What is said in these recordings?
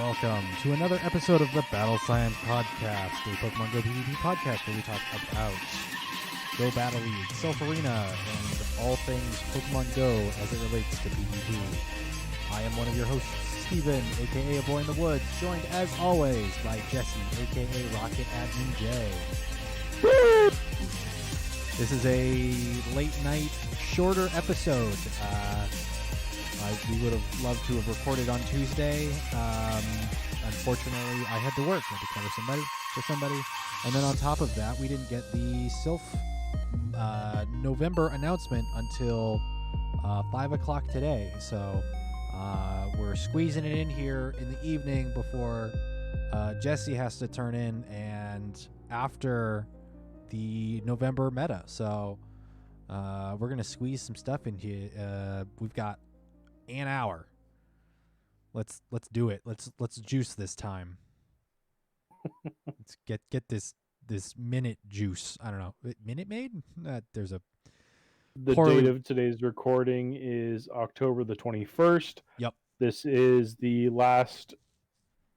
welcome to another episode of the Battle Science Podcast, a Pokemon Go PvP podcast where we talk about Go Battle League, Silph Arena, and all things Pokemon Go as it relates to PvP. I am one of your hosts, Steven, aka aBoyInTheWoods, joined as always by Jesse, aka RocketAdminJ. This is a late night, shorter episode. We would have loved to have recorded on Tuesday. Unfortunately, I had to work. I had to cover somebody. And then on top of that, we didn't get the Silph November announcement until 5 o'clock today. So we're squeezing it in here in the evening before Jesse has to turn in and after the November meta. So we're going to squeeze some stuff in here. We've got an hour. Let's do it. Let's juice this time. Let's get this minute juice. I don't know. Minute Maid? There's a The date of today's recording is October the 21st. Yep. This is the last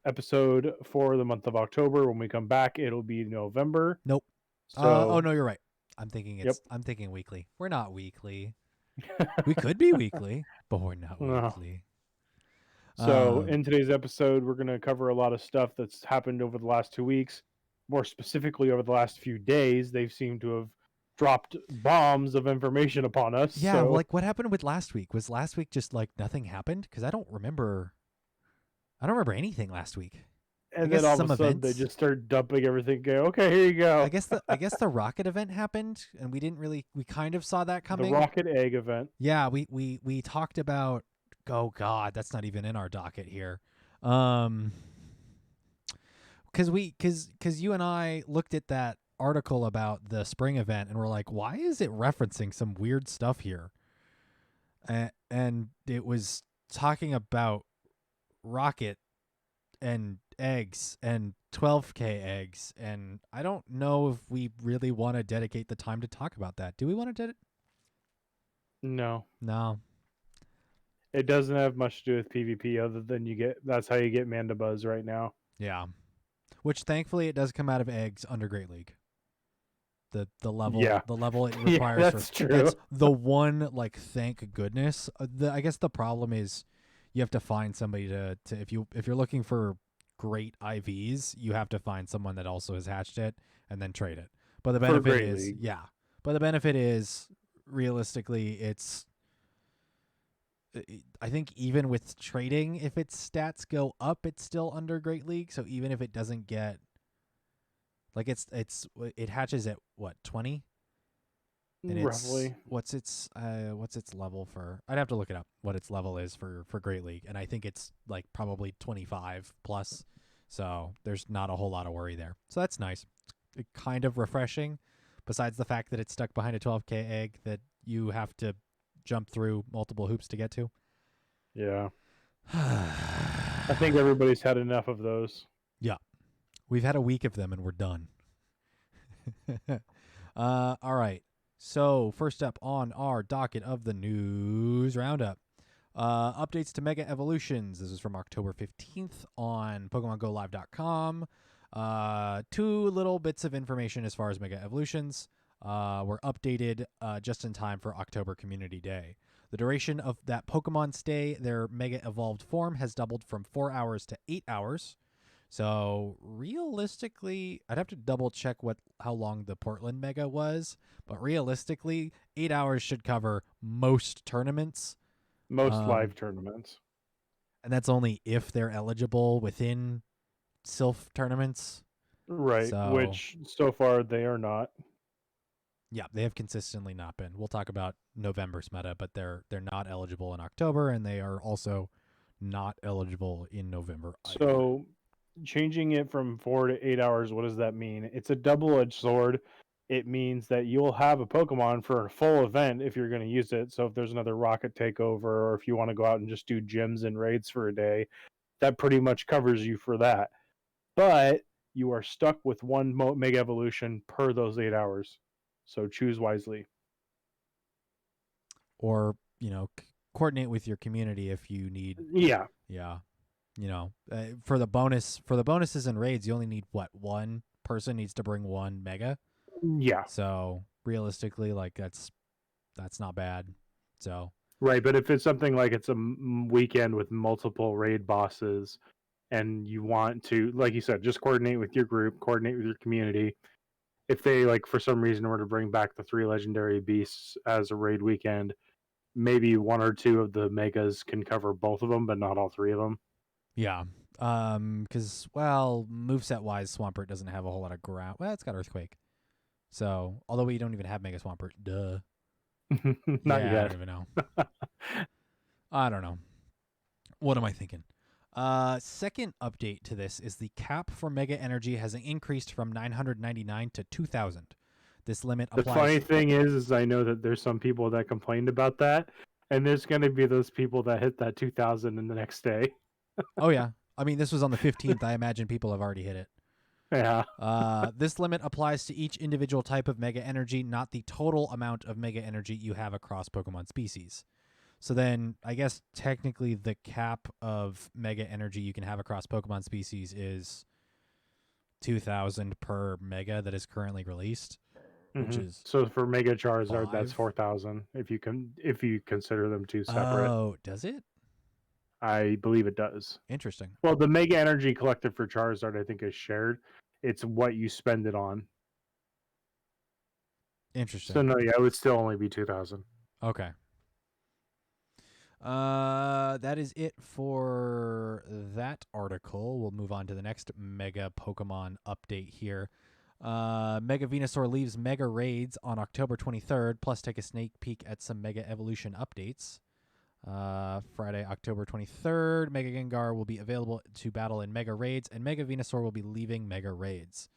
episode for the month of October. When we come back, it'll be November. Nope. So oh no, you're right. I'm thinking weekly. We're not weekly. We could be weekly, but we're not weekly. So in today's episode, we're going to cover a lot of stuff that's happened over the last 2 weeks. More specifically, over the last few days, they've seemed to have dropped bombs of information upon us. Yeah, like what happened with last week? Was last week just like nothing happened? Because I don't remember anything last week. And then all of a sudden, they just start dumping everything. Go, okay, here you go. I guess the rocket event happened, and we kind of saw that coming. The rocket egg event. Yeah, we talked about. Oh God, that's not even in our docket here. Because you and I looked at that article about the spring event, and we're like, why is it referencing some weird stuff here? And it was talking about rocket and eggs and 12K eggs, and I don't know if we really want to dedicate the time to talk about that. Do we want to No. It doesn't have much to do with PvP other than that's how you get Mandibuzz right now. Yeah. Which thankfully it does come out of eggs under Great League. The level it requires. Yeah, that's true. That's the one, like, thank goodness. I guess the problem is you have to find somebody to if you're looking for great IVs, you have to find someone that also has hatched it and then trade it. But the benefit is League. Yeah. But the benefit is realistically I think even with trading, if its stats go up, it's still under Great League. So even if it doesn't get, like, it hatches at what, 20? And roughly. What's its level for? I'd have to look it up. What its level is for Great League, and I think it's like probably 25 plus. So there's not a whole lot of worry there. So that's nice. It's kind of refreshing. Besides the fact that it's stuck behind a 12K egg that you have to jump through multiple hoops to get to. Yeah. I think everybody's had enough of those. Yeah. We've had a week of them and we're done. All right. So first up on our docket of the news roundup, updates to Mega Evolutions. This is from October 15th on PokemonGoLive.com. 2 little bits of information as far as Mega Evolutions. Were updated just in time for October Community Day. The duration of that Pokemon stay, their Mega Evolved form, has doubled from 4 hours to 8 hours. So realistically, I'd have to double check how long the Portland Mega was, but realistically, 8 hours should cover most tournaments. Most live tournaments. And that's only if they're eligible within Silph tournaments. Right, which so far they are not. Yeah, they have consistently not been. We'll talk about November's meta, but they're not eligible in October, and they are also not eligible in November either. So changing it from 4 to 8 hours, what does that mean? It's a double-edged sword. It means that you'll have a Pokemon for a full event if you're going to use it. So if there's another Rocket Takeover, or if you want to go out and just do gyms and raids for a day, that pretty much covers you for that. But you are stuck with one Mega Evolution per those 8 hours. So choose wisely. Or, coordinate with your community if you need. Yeah. Yeah. For the bonuses and raids, you only need one person needs to bring one mega. Yeah. So realistically, like that's not bad. So Right, but if it's something like it's a weekend with multiple raid bosses, and you want to, like you said, just coordinate with your group, coordinate with your community. If they, like, for some reason were to bring back the 3 legendary beasts as a raid weekend, maybe 1 or 2 of the megas can cover both of them, but not all 3 of them. yeah, because moveset wise, Swampert doesn't have a whole lot of ground. Well, it's got Earthquake. So although we don't even have Mega Swampert, duh. Not Yeah, I yet. don't even know. I don't know. What am I thinking? Second update to this is the cap for Mega Energy has increased from 999 to 2,000. This limit The applies. funny thing is I know that there's some people that complained about that, and there's going to be those people that hit that 2,000 in the next day. Oh yeah, I mean this was on the 15th. I imagine people have already hit it. Yeah. This limit applies to each individual type of Mega Energy, not the total amount of Mega Energy you have across Pokemon species. So then, I guess technically the cap of Mega Energy you can have across Pokemon species is 2,000 per Mega that is currently released, which is So for Mega Charizard, that's 5. 4,000 if you consider them two separate. Oh, does it? I believe it does. Interesting. Well, the Mega Energy collected for Charizard, I think, is shared. It's what you spend it on. Interesting. So no, yeah, it would still only be 2,000. Okay. That is it for that article. We'll move on to the next Mega Pokemon update here. Mega Venusaur leaves Mega Raids on October 23rd, plus take a sneak peek at some Mega Evolution updates. Friday, October 23rd, Mega Gengar will be available to battle in Mega Raids, and Mega Venusaur will be leaving Mega Raids.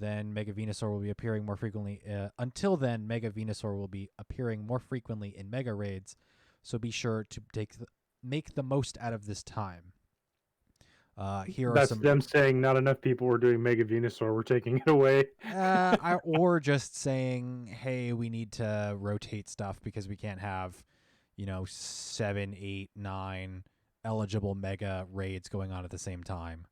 Then Mega Venusaur will be appearing more frequently. Until then, Mega Venusaur will be appearing more frequently in Mega Raids, so be sure to make the most out of this time. Here are That's some. them saying not enough people were doing Mega Venusaur. We're taking it away. Or just saying, hey, we need to rotate stuff because we can't have, 7, 8, 9 eligible Mega Raids going on at the same time.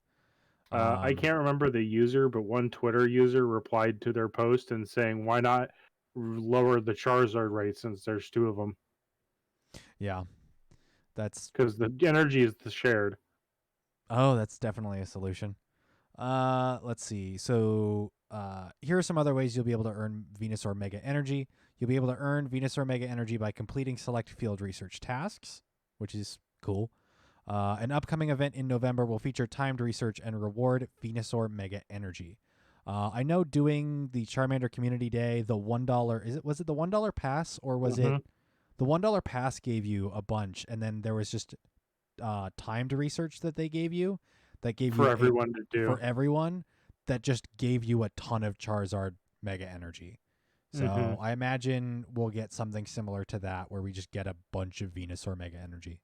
I can't remember the user, but one Twitter user replied to their post and saying, "Why not lower the Charizard rate since there's 2 of them?" Yeah, that's because the energy is the shared. Oh, that's definitely a solution. Let's see. So, here are some other ways you'll be able to earn Venusaur Mega Energy. You'll be able to earn Venusaur Mega Energy by completing select field research tasks, which is cool. An upcoming event in November will feature timed research and reward Venusaur Mega Energy. I know doing the Charmander Community Day, the $1 was it the $1 pass, or was it the $1 pass gave you a bunch, and then there was just timed research that they gave you that gave for you everyone to do. For everyone, that just gave you a ton of Charizard Mega Energy. So I imagine we'll get something similar to that where we just get a bunch of Venusaur Mega Energy.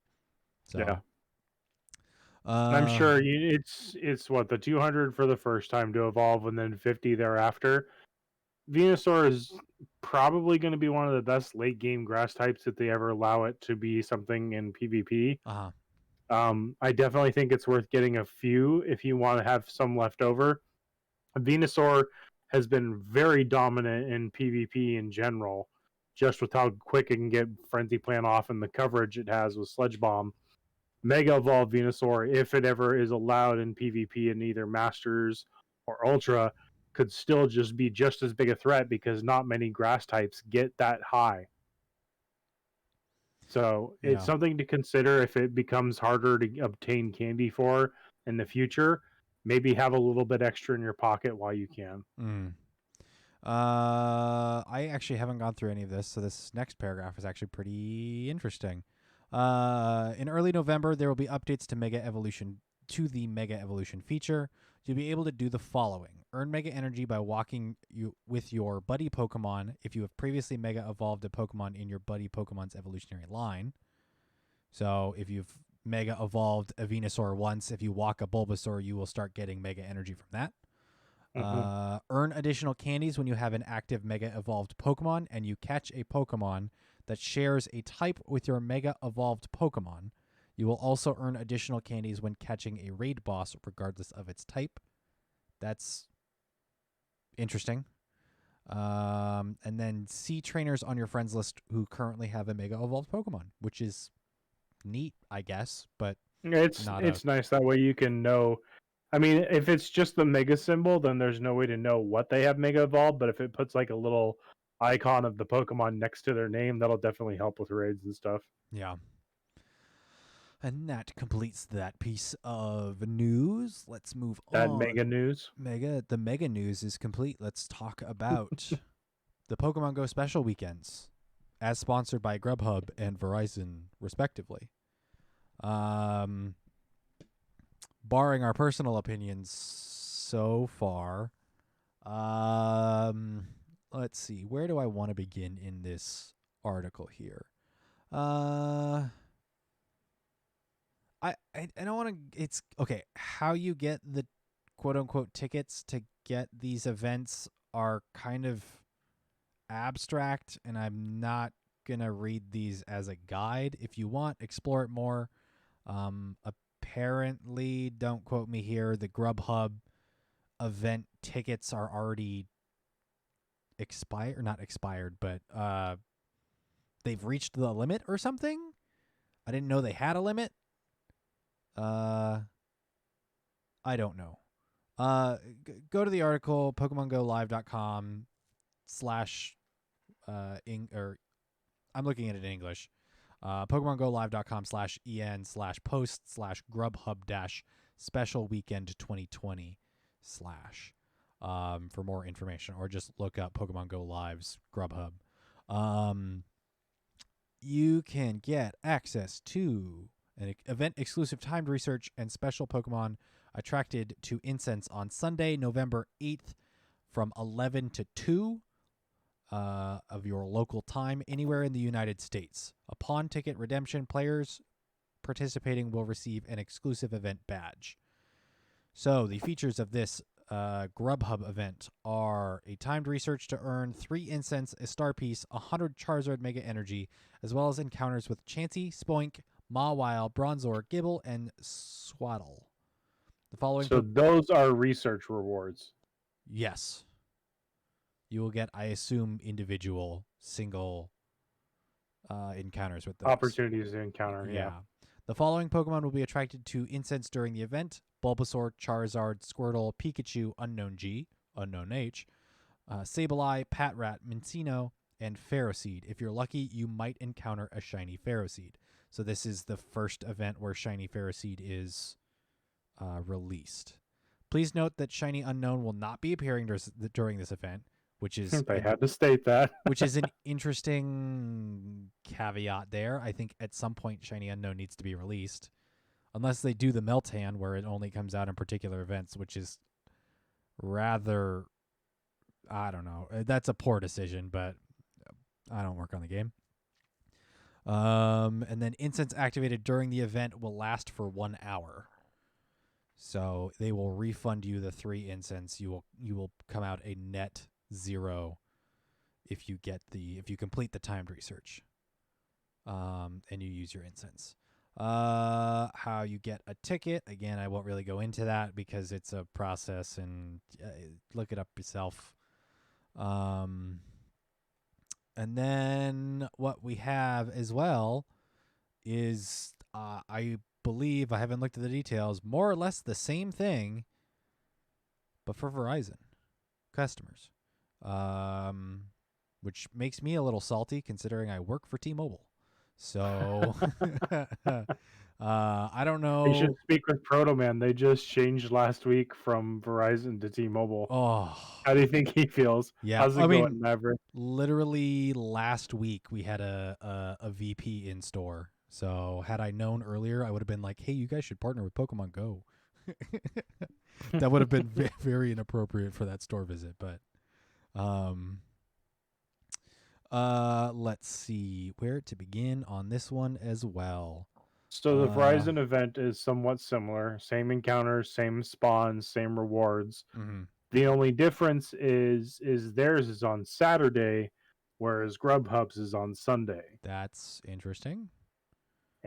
So yeah. I'm sure it's what, the 200 for the first time to evolve and then 50 thereafter. Venusaur is probably going to be one of the best late game grass types if they ever allow it to be something in PvP. I definitely think it's worth getting a few if you want to have some left over. Venusaur has been very dominant in PvP in general, just with how quick it can get Frenzy Plant off and the coverage it has with Sledge Bomb. Mega Evolved Venusaur, if it ever is allowed in PvP in either Masters or Ultra, could still just be just as big a threat because not many grass types get that high. So it's something to consider if it becomes harder to obtain candy for in the future. Maybe have a little bit extra in your pocket while you can. I actually haven't gone through any of this, so this next paragraph is actually pretty interesting. In early November, there will be updates to the Mega Evolution feature. You'll be able to do the following. Earn Mega Energy by walking with your buddy Pokemon if you have previously Mega Evolved a Pokemon in your buddy Pokemon's evolutionary line. So if you've Mega Evolved a Venusaur once, if you walk a Bulbasaur, you will start getting Mega Energy from that. Earn additional candies when you have an active Mega Evolved Pokemon and you catch a Pokemon that shares a type with your Mega Evolved Pokemon. You will also earn additional candies when catching a raid boss, regardless of its type. That's interesting. And then see trainers on your friends list who currently have a Mega Evolved Pokemon, which is neat, I guess, but It's nice that way you can know. I mean, if it's just the Mega symbol, then there's no way to know what they have Mega Evolved. But if it puts like a little icon of the Pokemon next to their name, that'll definitely help with raids and stuff. yeah. And that completes that piece of news. Let's move That on. Mega news. The mega news is complete. Let's talk about the Pokemon Go special weekends, as sponsored by Grubhub and Verizon, respectively. Barring our personal opinions so far, let's see. Where do I want to begin in this article here? I don't want to. It's okay. How you get the quote unquote tickets to get these events are kind of abstract, and I'm not gonna read these as a guide. If you want, explore it more. Apparently, don't quote me here. The Grubhub event tickets are already expired, not expired, but they've reached the limit or something. I didn't know they had a limit. I don't know. Go to the article, PokemonGoLive.com / or I'm looking at it in English. PokemonGoLive.com/en/post/Grubhub-special weekend 2020/ for more information, or just look up Pokemon Go Live's Grubhub. You can get access to an event-exclusive timed research and special Pokemon attracted to Incense on Sunday, November 8th from 11 to 2 of your local time anywhere in the United States. Upon ticket redemption, players participating will receive an exclusive event badge. So the features of this Grubhub event are a timed research to earn 3 Incense, a Star Piece, 100 Charizard Mega Energy, as well as encounters with Chansey, Spoink, Mawile, Bronzor, Gibble, and Swaddle. The following. So those are research rewards. Yes. You will get, I assume, individual, single encounters with those. Opportunities to encounter, yeah. The following Pokemon will be attracted to Incense during the event: Bulbasaur, Charizard, Squirtle, Pikachu, Unknown G, Unknown H, Sableye, Patrat, Minccino, and Ferroseed. If you're lucky, you might encounter a shiny Ferroseed. So this is the first event where shiny Ferroseed is released. Please note that Shiny Unknown will not be appearing during this event, which is they had to state that. which is an interesting caveat there. I think at some point Shiny Unknown needs to be released, unless they do the Meltan where it only comes out in particular events, which is rather, I don't know. That's a poor decision, but I don't work on the game. And then Incense activated during the event will last for 1 hour. So they will refund you the 3 Incense. You will come out a net 0 if you complete the timed research. And you use your Incense. How you get a ticket, again, I won't really go into that because it's a process, and look it up yourself. And then what we have as well is, I believe, I haven't looked at the details, more or less the same thing, but for Verizon customers, which makes me a little salty considering I work for T-Mobile. So I don't know. You should speak with Proto Man. They just changed last week from Verizon to T-Mobile. Oh, how do you think he feels? Yeah, How's it going, Maverick? Literally last week we had a VP in store. So had I known earlier, I would have been like, "Hey, you guys should partner with Pokemon Go." That would have been very inappropriate for that store visit, but let's see where to begin on this one as well. So the Verizon event is somewhat similar. Same encounters, same spawns, same rewards. Mm-hmm. The only difference is theirs is on Saturday, whereas Grubhub's is on Sunday. That's interesting.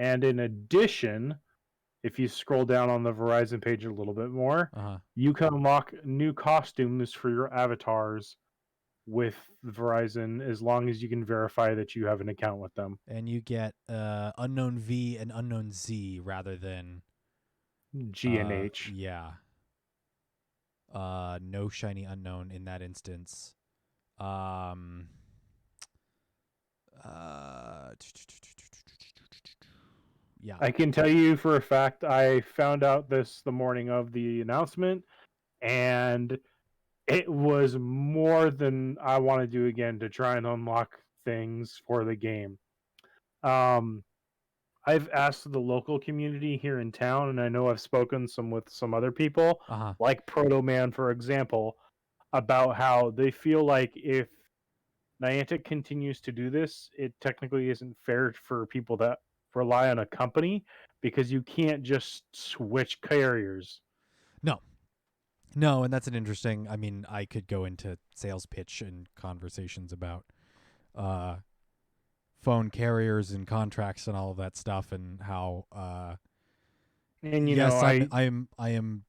And in addition, if you scroll down on the Verizon page a little bit more, you can unlock new costumes for your avatars with Verizon as long as you can verify that you have an account with them. And you get Unknown V and Unknown Z rather than G and H. Yeah. No shiny unknown in that instance. Yeah. I can tell you for a fact, I found out this the morning of the announcement, and it was more than I want to do again to try and unlock things for the game. I've asked the local community here in town, and I know I've spoken with some other people, like Proto Man, for example, about how they feel like if Niantic continues to do this, it technically isn't fair for people that rely on a company because you can't just switch carriers. No, and that's an interesting. I mean, I could go into sales pitch and conversations about phone carriers and contracts and all of that stuff, and how and yes, I am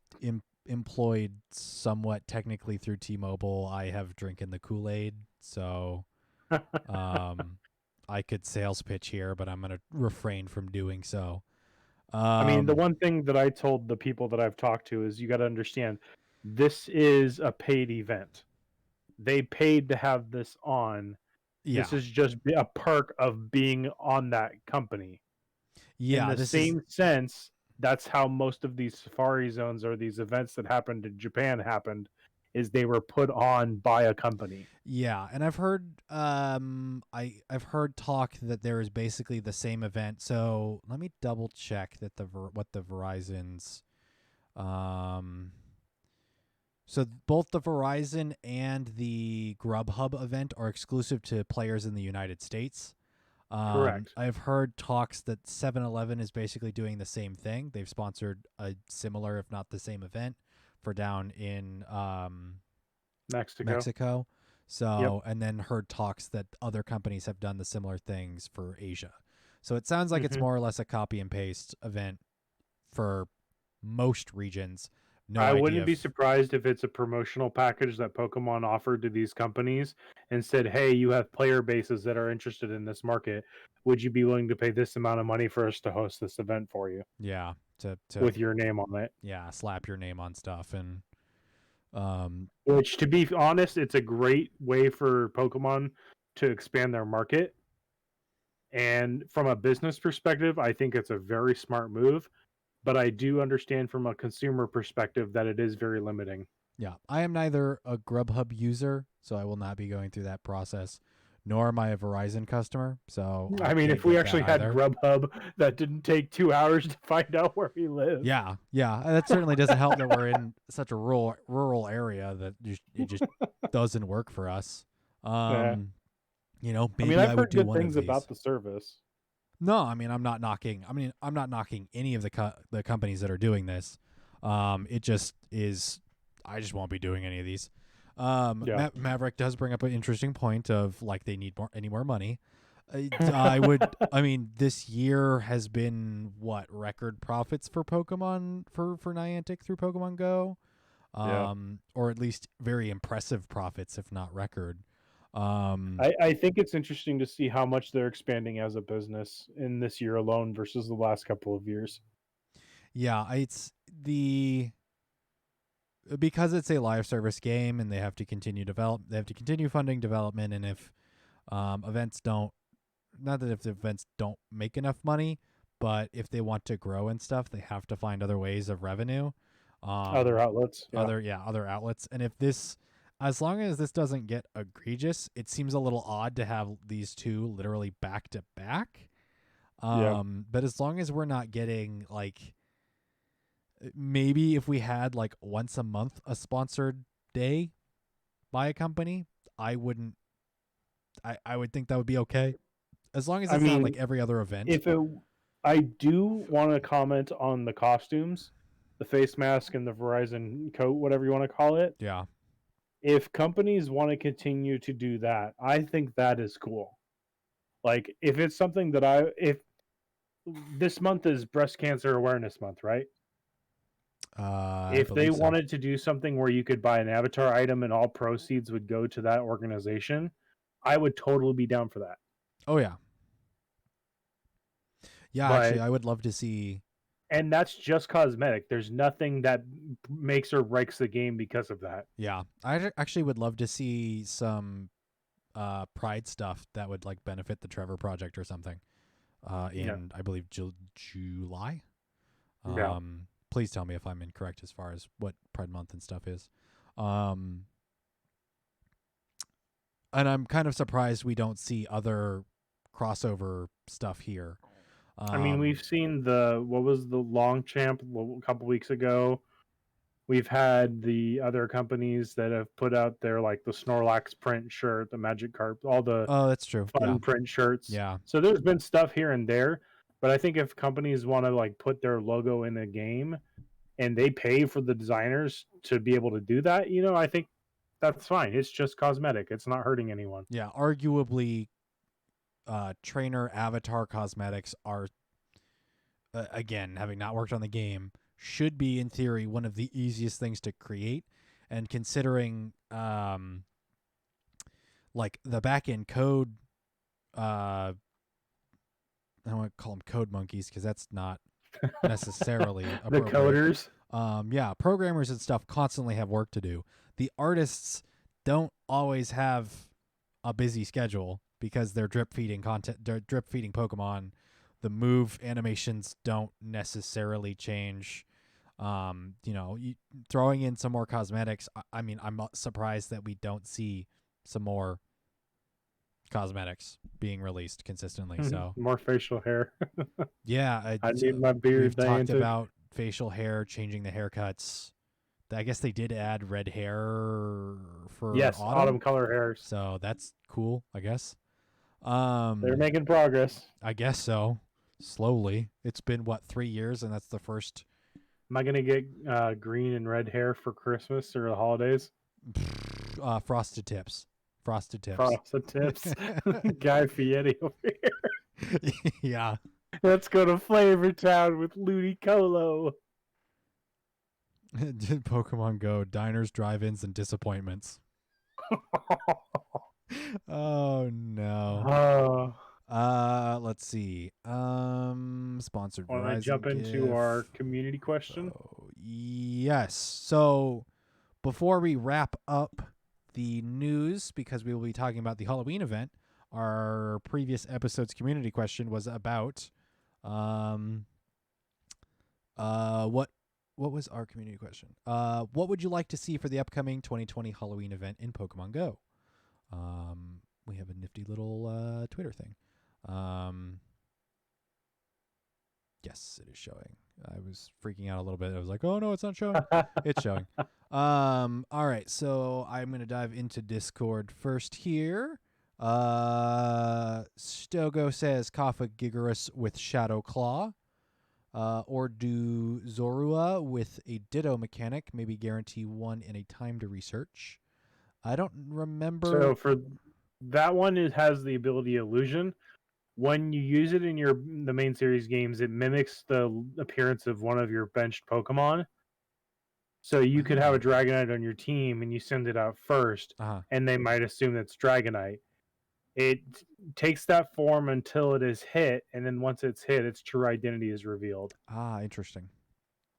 employed somewhat technically through T-Mobile. I have drinking the Kool-Aid, so I could sales pitch here, but I'm going to refrain from doing so. I mean, the one thing that I told the people that I've talked to is you got to understand, this is a paid event. They paid to have this on. Yeah. This is just a perk of being on that company. Yeah. In the same sense, that's how most of these safari zones or these events that happened in Japan happened, is they were put on by a company. Yeah, and I've heard I've heard talk that there is basically the same event. So let me double check that what the Verizon's so both the Verizon and the Grubhub event are exclusive to players in the United States. Correct. I've heard talks that 7-Eleven is basically doing the same thing. They've sponsored a similar, if not the same event for down in Mexico. So, and then heard talks that other companies have done the similar things for Asia. So it sounds like it's more or less a copy and paste event for most regions. I wouldn't be surprised if it's a promotional package that Pokemon offered to these companies and said, hey, you have player bases that are interested in this market. Would you be willing to pay this amount of money for us to host this event for you? Yeah. With your name on it. Yeah, slap your name on stuff. And which, to be honest, it's a great way for Pokemon to expand their market. And from a business perspective, I think it's a very smart move. But I do understand from a consumer perspective that it is very limiting. Yeah, I am neither a Grubhub user, so I will not be going through that process, nor am I a Verizon customer. So I mean, if we actually had Grubhub, that didn't take 2 hours to find out where we live. Yeah, that certainly doesn't help that we're in such a rural area that it just doesn't work for us. You know, maybe I've heard good things about the service. No, I mean, I'm not knocking any of the companies that are doing this. It just is. I just won't be doing any of these. Maverick does bring up an interesting point of like they need any more money. I mean, this year has been record profits for Pokemon for Niantic through Pokemon Go, or at least very impressive profits, if not record. I think it's interesting to see how much they're expanding as a business in this year alone versus the last couple of years. Yeah, because it's a live service game and they have to continue funding development, and if events don't make enough money, but if they want to grow and stuff, they have to find other ways of revenue. Other outlets. Other outlets. And as long as this doesn't get egregious, it seems a little odd to have these two literally back to back. But as long as we're not getting like, maybe if we had like once a month a sponsored day by a company, I would think that would be okay. As long as it's not like every other event. I do want to comment on the costumes, the face mask and the Verizon coat, whatever you want to call it. Yeah. If companies want to continue to do that, I think that is cool. Like, if it's something that this month is Breast Cancer Awareness Month, right? I If they believe so. wanted to do something where you could buy an avatar item and all proceeds would go to that organization, I would totally be down for that. Oh yeah. Yeah, actually, But I would love to see. and that's just cosmetic. There's nothing that makes or breaks the game because of that. Yeah, actually would love to see some Pride stuff that would like benefit the Trevor Project or something. Yeah. In I believe July. Yeah. Please tell me if I'm incorrect as far as what Pride Month and stuff is. And I'm kind of surprised we don't see other crossover stuff here. I mean, we've seen what was the long champ a couple weeks ago. We've had the other companies that have put out their like the Snorlax print shirt, the Magikarp, all the Oh, that's true. fun print shirts. Yeah. So there's been stuff here and there, but I think if companies want to like put their logo in a game and they pay for the designers to be able to do that, I think that's fine. It's just cosmetic. It's not hurting anyone. Yeah. Arguably, trainer avatar cosmetics are, again, having not worked on the game, should be in theory one of the easiest things to create. And considering, like the back end code, I don't want to call them code monkeys because that's not necessarily The appropriate. coders. Yeah, programmers and stuff constantly have work to do. The artists don't always have a busy schedule because they're drip feeding content, they're drip feeding Pokemon. The move animations don't necessarily change. Throwing in some more cosmetics. I mean, I'm surprised that we don't see some more cosmetics being released consistently. So More facial hair. yeah, I need my beard. we've talked about facial hair, changing the haircuts. I guess they did add red hair for autumn color hairs. So that's cool, I guess. They're making progress. I guess so. Slowly. It's been 3 years, and that's the first. Am I gonna get green and red hair for Christmas or the holidays? Frosted tips. Frosted tips. Frosted tips. Guy Fieri over here. Yeah. Let's go to Flavor Town with Ludicolo. Pokemon Go, diners, drive-ins, and disappointments. Oh no. Let's see. Sponsored. Want to jump into our community question? Yes. So before we wrap up the news, because we will be talking about the Halloween event, our previous episode's community question was about what was our community question? What would you like to see for the upcoming 2020 Halloween event in Pokemon Go? We have a nifty little Twitter thing. Yes, it is showing. I was freaking out a little bit. I was like, oh no, it's not showing. It's showing. All right, so I'm going to dive into Discord first here. Stogo says Kafka Gigarus with Shadow Claw. Or do Zorua with a Ditto mechanic, maybe guarantee one in a time to research. I don't remember. So for that one, it has the ability Illusion. When you use it in the main series games, it mimics the appearance of one of your benched Pokemon. So you could have a Dragonite on your team, and you send it out first, and they might assume it's Dragonite. It takes that form until it is hit, and then once it's hit, its true identity is revealed. Interesting.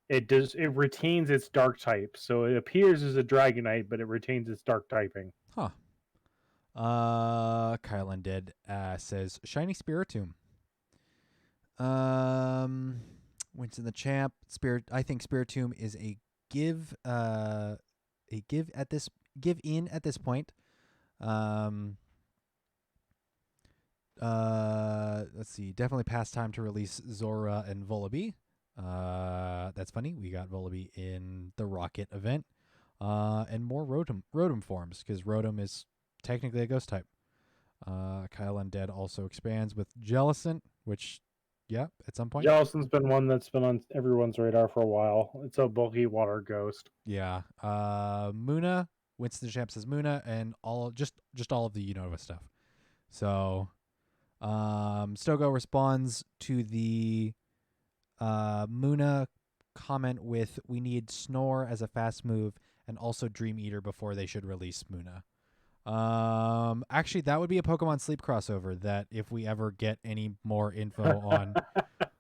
It retains its dark type, so it appears as a Dragonite, but it retains its dark typing. Huh. Kyle Undead says Shiny Spiritomb. Winston the Champ. I think Spiritomb is a give in at this point. Let's see. Definitely past time to release Zora and Volibee. That's funny. We got Volibee in the Rocket event. And more Rotom forms, because Rotom is technically a ghost type. Kyle Undead also expands with Jellicent, which, yeah, at some point. Jellicent's been one that's been on everyone's radar for a while. It's a bulky water ghost. Yeah. Muna. Winston Champ says Muna, and just all of the Unova stuff. So, Stogo responds to the Muna comment with, "We need Snore as a fast move and also Dream Eater before they should release Muna." Actually, that would be a Pokemon Sleep crossover. That if we ever get any more info on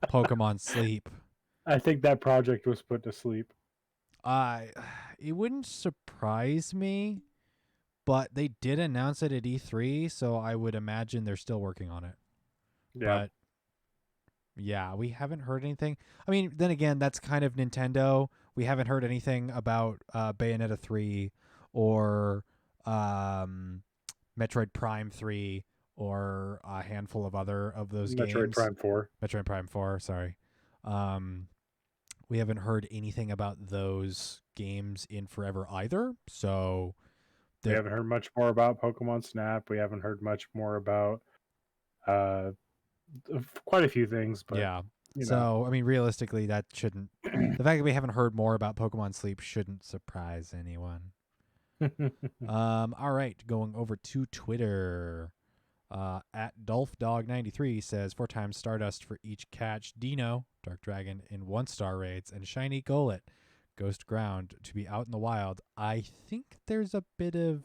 Pokemon Sleep, I think that project was put to sleep. it wouldn't surprise me, but they did announce it at E3, so I would imagine they're still working on it. Yeah. But yeah, we haven't heard anything. I mean, then again, that's kind of Nintendo. We haven't heard anything about Bayonetta 3 or Metroid Prime 3 or a handful of other of those Metroid games. Prime 4. Metroid Prime 4, sorry. We haven't heard anything about those games in forever either. So We haven't heard much more about Pokemon Snap. We haven't heard much more about quite a few things, but yeah. you know. So, I mean, realistically, that shouldn't. The fact that we haven't heard more about Pokemon Sleep shouldn't surprise anyone. All right, going over to Twitter. At DolphDog93 says 4 times Stardust for each catch. Dino, Dark Dragon, in 1-star raids, and Shiny Golett, Ghost Ground, to be out in the wild. I think there's a bit of,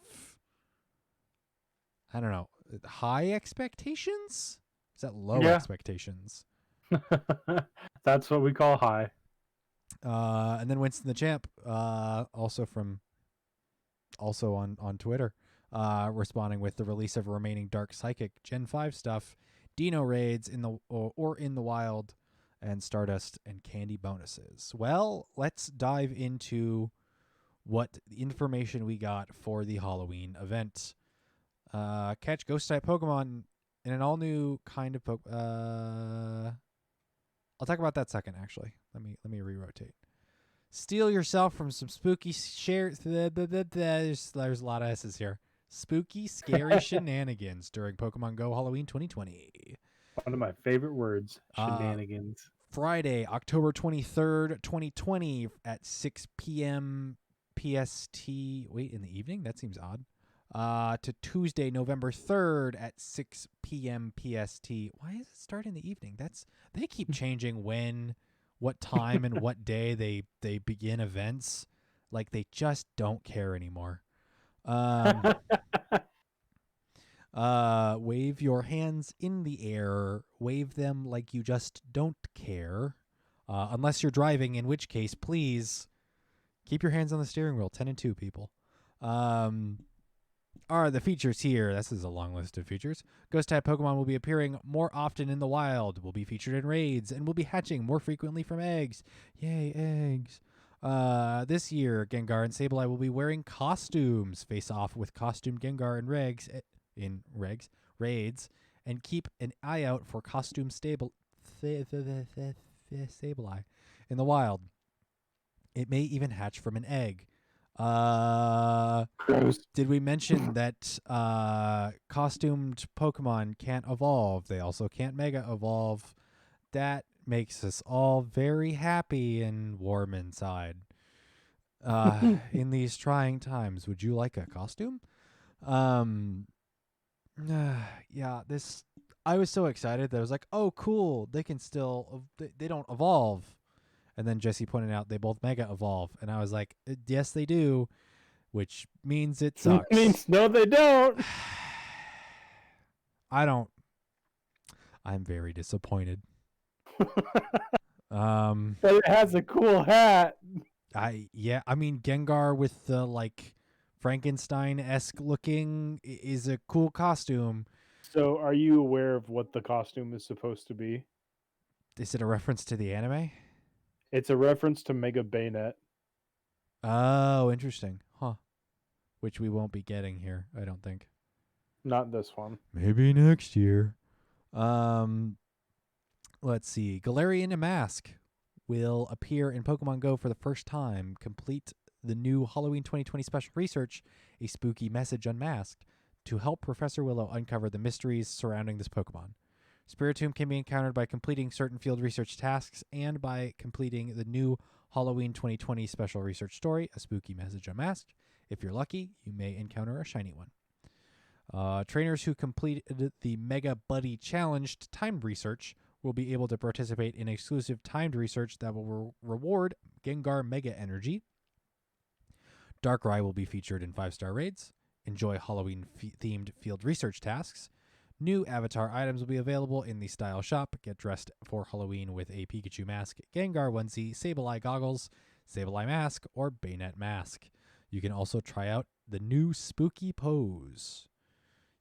I don't know, high expectations? Is that low expectations? That's what we call high. And then Winston the Champ, also on Twitter, responding with the release of remaining Dark Psychic Gen 5 stuff, Dino raids in the wild, and Stardust and candy bonuses. Well, let's dive into what information we got for the Halloween event. Catch ghost type Pokemon in an all new kind of I'll talk about that second, actually. Let me re-rotate. Steal yourself from some spooky there's a lot of S's here. Spooky, scary shenanigans during Pokemon Go Halloween 2020. One of my favorite words, shenanigans. Friday, October 23rd, 2020 at 6 p.m. PST. Wait, in the evening? That seems odd. To Tuesday, November 3rd at 6 p.m. PST. Why does it start in the evening? They keep changing what time and what day they begin events. Like, they just don't care anymore. Wave your hands in the air. Wave them like you just don't care. Unless you're driving, in which case, please keep your hands on the steering wheel. 10 and 2, people. Are the features here. This is a long list of features. Ghost type Pokemon will be appearing more often in the wild, will be featured in raids, and will be hatching more frequently from eggs. Yay, eggs. This year, Gengar and Sableye will be wearing costumes. Face off with costumed Gengar and raids, and keep an eye out for costume Sableye in the wild. It may even hatch from an egg. Gross. Did we mention that costumed Pokemon can't evolve? They also can't Mega Evolve. That makes us all very happy and warm inside. In these trying times, would you like a costume? Yeah, this. I was so excited that I was like, "Oh, cool! They can still. They don't evolve." And then Jesse pointed out they both Mega Evolve, and I was like, "Yes, they do," which means it sucks. No, they don't. I'm very disappointed. But it has a cool hat. I mean, Gengar with the like Frankenstein-esque looking is a cool costume. So, are you aware of what the costume is supposed to be? Is it a reference to the anime? It's a reference to Mega Bayonet. Oh, interesting. Huh. Which we won't be getting here, I don't think. Not this one. Maybe next year. Let's see. Galarian Mask will appear in Pokemon Go for the first time. Complete the new Halloween 2020 special research, A Spooky Message Unmasked, to help Professor Willow uncover the mysteries surrounding this Pokemon. Spiritomb can be encountered by completing certain field research tasks and by completing the new Halloween 2020 special research story, A Spooky Message Unmasked. If you're lucky, you may encounter a shiny one. Trainers who completed the Mega Buddy Challenge timed research will be able to participate in exclusive timed research that will reward Gengar Mega Energy. Darkrai will be featured in 5-star raids. Enjoy Halloween-themed field research tasks. New avatar items will be available in the Style Shop. Get dressed for Halloween with a Pikachu mask, Gengar onesie, Sableye goggles, Sableye mask, or Bayonet mask. You can also try out the new Spooky Pose.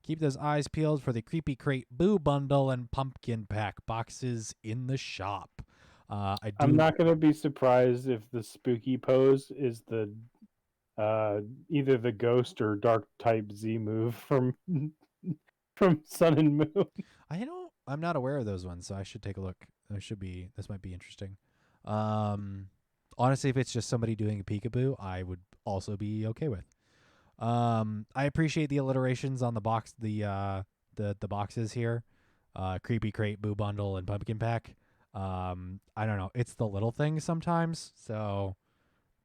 Keep those eyes peeled for the Creepy Crate Boo Bundle and Pumpkin Pack boxes in the shop. I'm not going to be surprised if the Spooky Pose is the either the Ghost or Dark type Z move from Sun and Moon. I'm not aware of those ones, so I should take a look. This might be interesting. Honestly, if it's just somebody doing a peekaboo, I would also be okay with. I appreciate the alliterations on the box, the boxes here. Creepy Crate, Boo Bundle, and Pumpkin Pack. I don't know. It's the little things sometimes, so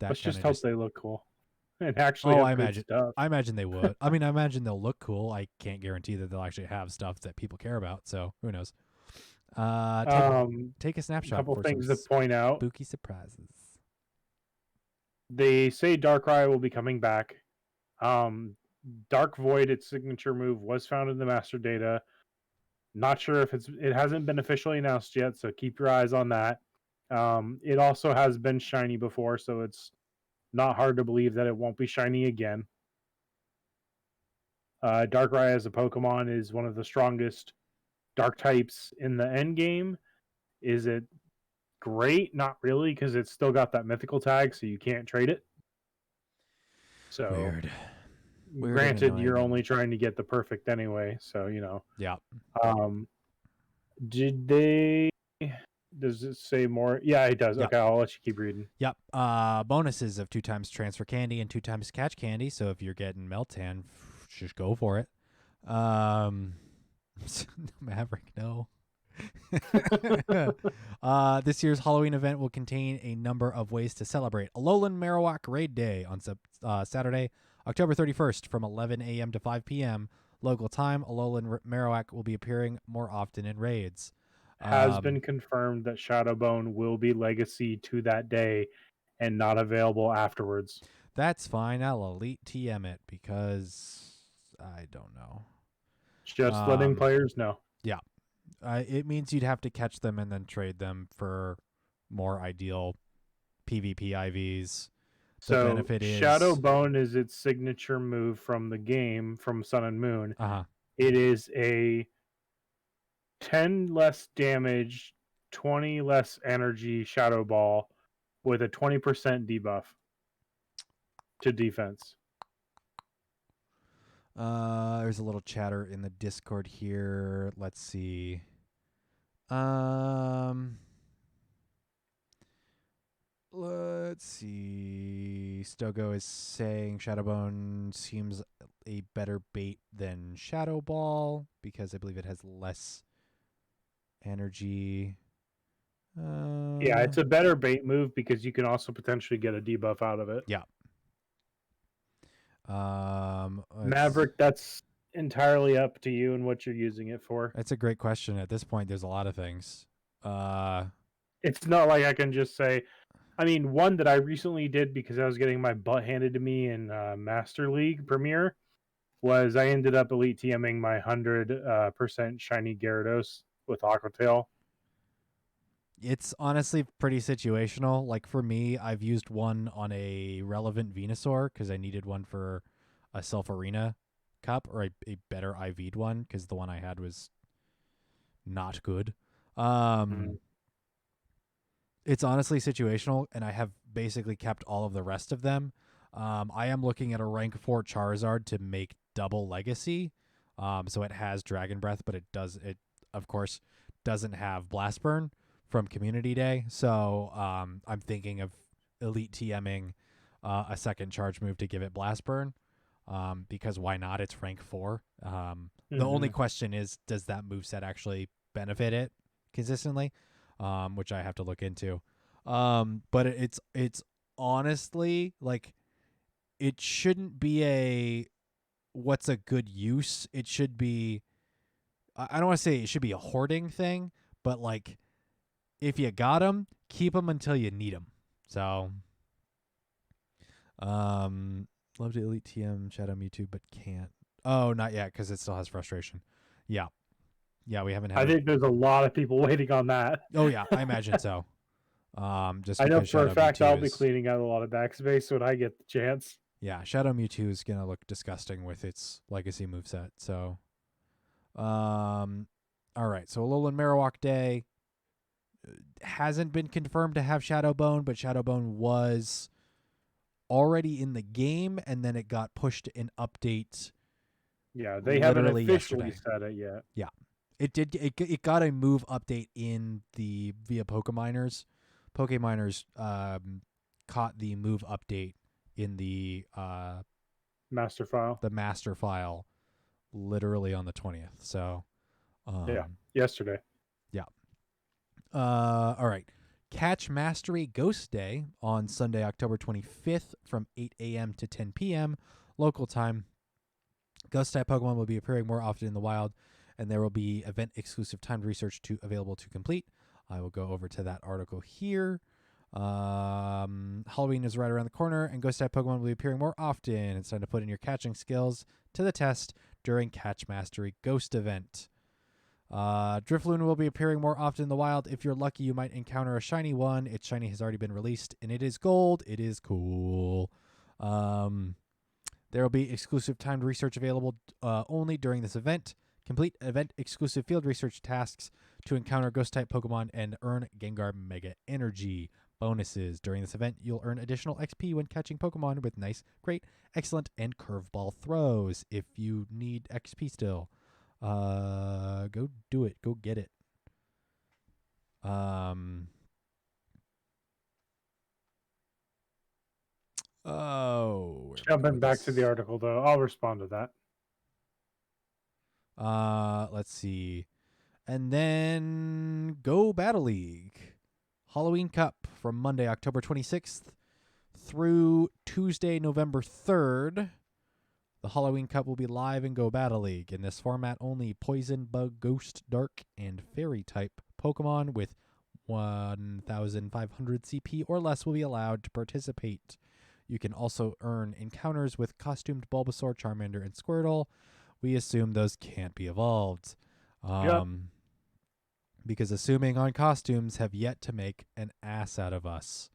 Let's just hope they look cool. And actually have good stuff. I imagine they would. I mean, I imagine they'll look cool. I can't guarantee that they'll actually have stuff that people care about. So who knows? Take a snapshot. A couple things to point out. Spooky surprises. They say Darkrai will be coming back. Dark Void, its signature move, was found in the master data. Not sure if it hasn't been officially announced yet, so keep your eyes on that. It also has been shiny before, so it's not hard to believe that it won't be shiny again. Darkrai as a Pokemon is one of the strongest dark types in the end game. Is it great? Not really, because it's still got that mythical tag, so you can't trade it. So Weird. Granted, you're only trying to get the perfect anyway, so you know. Yeah. Did they? Does it say more? Yeah, it does. Yep. Okay, I'll let you keep reading. Yep. Bonuses of 2x transfer candy and 2x catch candy. So if you're getting Meltan, just go for it. Maverick, no. This year's Halloween event will contain a number of ways to celebrate Alolan Marowak Raid Day on Saturday, October 31st from 11 a.m. to 5 p.m. local time. Alolan Marowak will be appearing more often in raids. Has been confirmed that Shadowbone will be legacy to that day and not available afterwards. That's fine. I'll elite TM it because I don't know. Just letting players know. Yeah. It means you'd have to catch them and then trade them for more ideal PvP IVs. So benefit is Shadowbone is its signature move from the game from Sun and Moon. It is a 10 less damage, 20 less energy Shadow Ball with a 20% debuff to defense. There's a little chatter in the Discord here. Let's see. Let's see. Stogo is saying Shadowbone seems a better bait than Shadow Ball because I believe it has less energy. Yeah, it's a better bait move because you can also potentially get a debuff out of it. Yeah. Maverick, that's entirely up to you and what you're using it for. That's a great question. At this point, there's a lot of things. It's not like I can just say. I mean, one that I recently did because I was getting my butt handed to me in Master League Premier was I ended up elite TMing my 100% shiny Gyarados with Aquatail. It's honestly pretty situational. Like for me, I've used one on a relevant Venusaur because I needed one for a Silph Arena Cup or a better IV'd one because the one I had was not good. It's honestly situational, and I have basically kept all of the rest of them. I am looking at a rank 4 Charizard to make double legacy. So it has Dragon Breath, but it of course doesn't have Blast Burn from Community Day. So I'm thinking of elite TMing a second charge move to give it Blast Burn. Because why not? It's rank 4. The only question is, does that moveset actually benefit it consistently? Which I have to look into. But it's honestly like it shouldn't be what's a good use. It should be, I don't want to say it should be a hoarding thing, but like if you got them, keep them until you need them. So, love to Elite TM Shadow Mewtwo, but can't. Oh, not yet, because it still has frustration. Yeah. Yeah, we haven't had I think there's a lot of people waiting on that. Oh, yeah, I imagine so. Just I know because for a Shadow fact Mewtwo I'll be is... cleaning out a lot of backspace when I get the chance. Yeah, Shadow Mewtwo is going to look disgusting with its legacy moveset. So, all right. So, Alolan Marowak Day hasn't been confirmed to have Shadow Bone, but Shadow Bone was already in the game, and then it got pushed in update. Yeah, they haven't officially yesterday. said it yet. Yeah, it did. It got a move update in the via Pokeminers. Pokeminers caught the move update in the master file. The master file, literally on the 20th. So, yeah, yesterday. Yeah. All right. Catch Mastery Ghost Day on Sunday, October 25th from 8 a.m. to 10 p.m. local time. Ghost type Pokemon will be appearing more often in the wild, and there will be event-exclusive timed research available to complete. I will go over to that article here. Halloween is right around the corner, and Ghost type Pokemon will be appearing more often. It's time to put in your catching skills to the test during Catch Mastery Ghost event. Drifloon will be appearing more often in the wild. If you're lucky, you might encounter a shiny one. Its shiny has already been released, and it is gold. It is cool. There will be exclusive timed research available only during this event. Complete event-exclusive field research tasks to encounter Ghost-type Pokemon and earn Gengar Mega Energy bonuses. During this event, you'll earn additional XP when catching Pokemon with nice, great, excellent, and curveball throws. If you need XP still, go do it. Go get it. Jumping back to the article, though, I'll respond to that. Let's see. And then Go Battle League. Halloween Cup from Monday, October 26th through Tuesday, November 3rd. The Halloween Cup will be live in Go Battle League. In this format, only Poison, Bug, Ghost, Dark, and Fairy type Pokemon with 1,500 CP or less will be allowed to participate. You can also earn encounters with costumed Bulbasaur, Charmander, and Squirtle. We assume those can't be evolved. Yep. Because assuming on costumes have yet to make an ass out of us.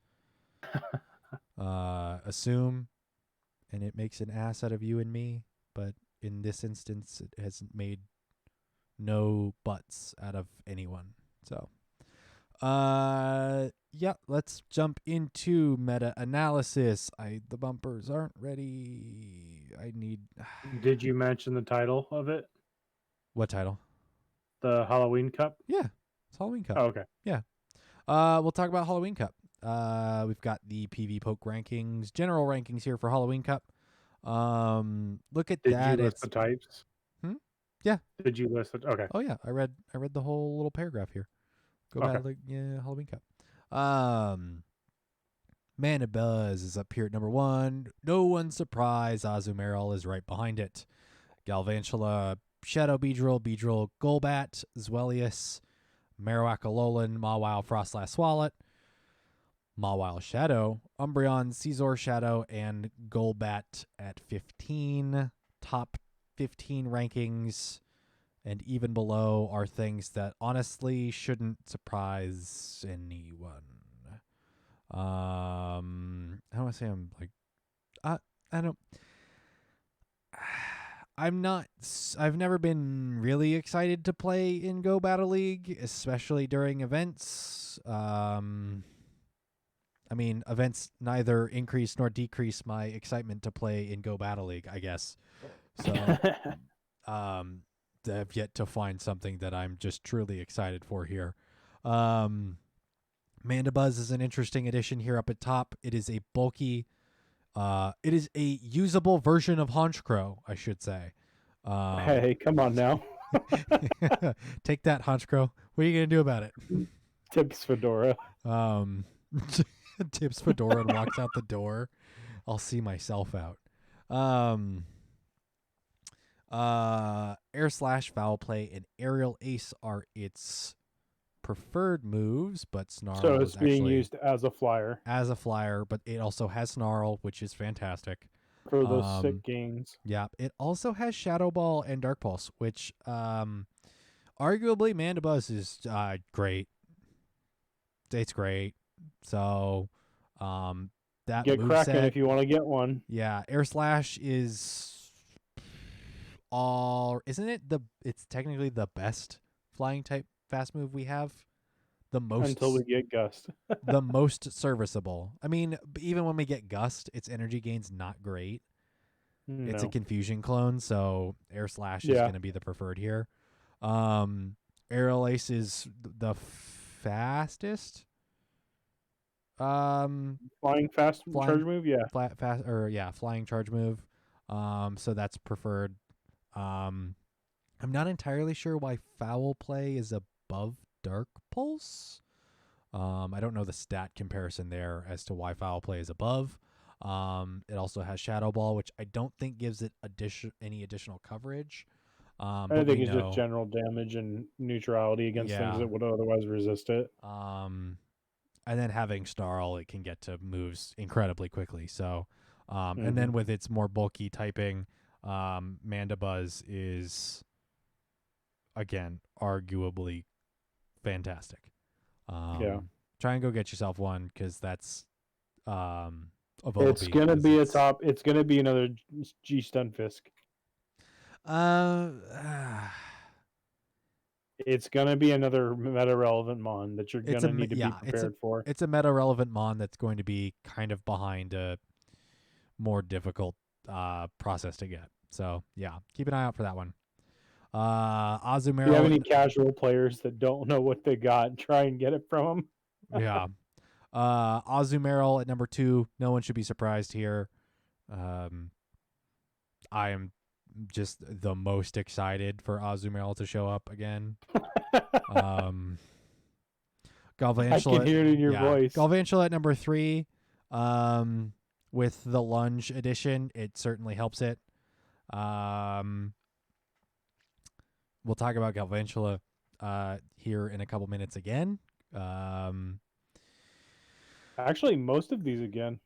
Assume, and it makes an ass out of you and me, but in this instance, it hasn't made no butts out of anyone. So, yeah, let's jump into meta-analysis. The bumpers aren't ready. I need... Did you mention the title of it? What title? The Halloween Cup? Yeah, it's Halloween Cup. Oh, okay. Yeah. We'll talk about Halloween Cup. We've got the PV Poke rankings, general rankings here for Halloween Cup. Look at that. Did you list the types? Yeah. Did you list it? Okay. Oh yeah, I read the whole little paragraph here. Go okay. Battle League, yeah, Halloween Cup. Mana Buzz is up here at number 1. No one's surprised. Azumarill is right behind it. Galvantula, Shadow Beedrill, Golbat, Zweilous, Marowak, Alolan, Mawile, Frostlass, Swalot, Mawile Shadow, Umbreon, Scizor Shadow, and Golbat at 15. Top 15 rankings, and even below are things that honestly shouldn't surprise anyone. I don't want to say I'm like, I don't. I've never been really excited to play in Go Battle League, especially during events. I mean, events neither increase nor decrease my excitement to play in Go Battle League, I guess. So, I've yet to find something that I'm just truly excited for here. Mandibuzz is an interesting addition here up at top. It is a bulky... it is a usable version of Honchkrow, I should say. Hey, come on now. Take that, Honchkrow. What are you going to do about it? Tips Fedora. Tips Fedora and walks out the door. I'll see myself out. Air Slash, Foul Play, and Aerial Ace are its preferred moves, but So Snarl it's is being actually used as a flyer as a flyer, but it also has Snarl, which is fantastic. for those sick gains. Yeah, it also has Shadow Ball and Dark Pulse, which arguably Mandibuzz is great. It's great. So that Get cracking moveset, if you want to get one. yeah, Air Slash is isn't it it's technically the best flying type fast move we have. The Until we most get Gust. the most serviceable. I mean, even when we get Gust, its energy gain's not great. It's a No. confusion clone, so Air Slash is Yeah. going to be the preferred here. Um, Aerial Ace is the fastest. Flying fast charge Flying move, yeah. flying charge move. So that's preferred. I'm not entirely sure why Foul Play is above Dark Pulse. I don't know the stat comparison there as to why Foul Play is above. It also has Shadow Ball, which I don't think gives it any additional coverage. I But think we it's just know, general damage and neutrality against things yeah. that would otherwise resist it. And then having Snarl, it can get to moves incredibly quickly. So, and Mm-hmm. then with its more bulky typing, Mandibuzz is again arguably fantastic. Yeah. Try and go get yourself one because that's of It's Volibee gonna because be a it's top. It's gonna be another G Stunfisk. uh, It's gonna be another meta relevant mon that you're it's gonna need to be it's prepared for. a meta relevant mon that's going to be kind of behind a more difficult process to get. So yeah, keep an eye out for that one. If you have Azumarill, any casual players that don't know what they got, try and get it from them. yeah. Azumarill at number 2. No one should be surprised here. I am just the most excited for Azumarill to show up again. I can Galvantula, hear it in your yeah, voice. Galvantula at number 3. With the lunge edition, it certainly helps it. We'll talk about Galvantula here in a couple minutes again. Actually, most of these again.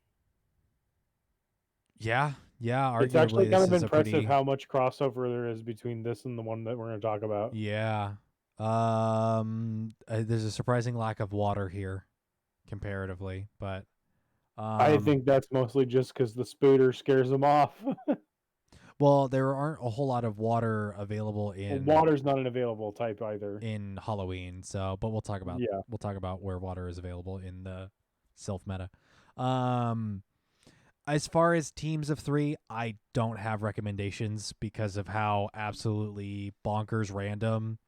Yeah, It's actually arguably kind this of is a impressive pretty, how much crossover there is between this and the one that we're going to talk about. yeah. There's a surprising lack of water here comparatively, but I think that's mostly just because the Spooter scares them off. well, there aren't a whole lot of water available Well, in water's not an available type either. Halloween, so but Yeah. we'll talk about where water is available in the Silph meta. Um as far as teams of 3, I don't have recommendations because of how absolutely bonkers random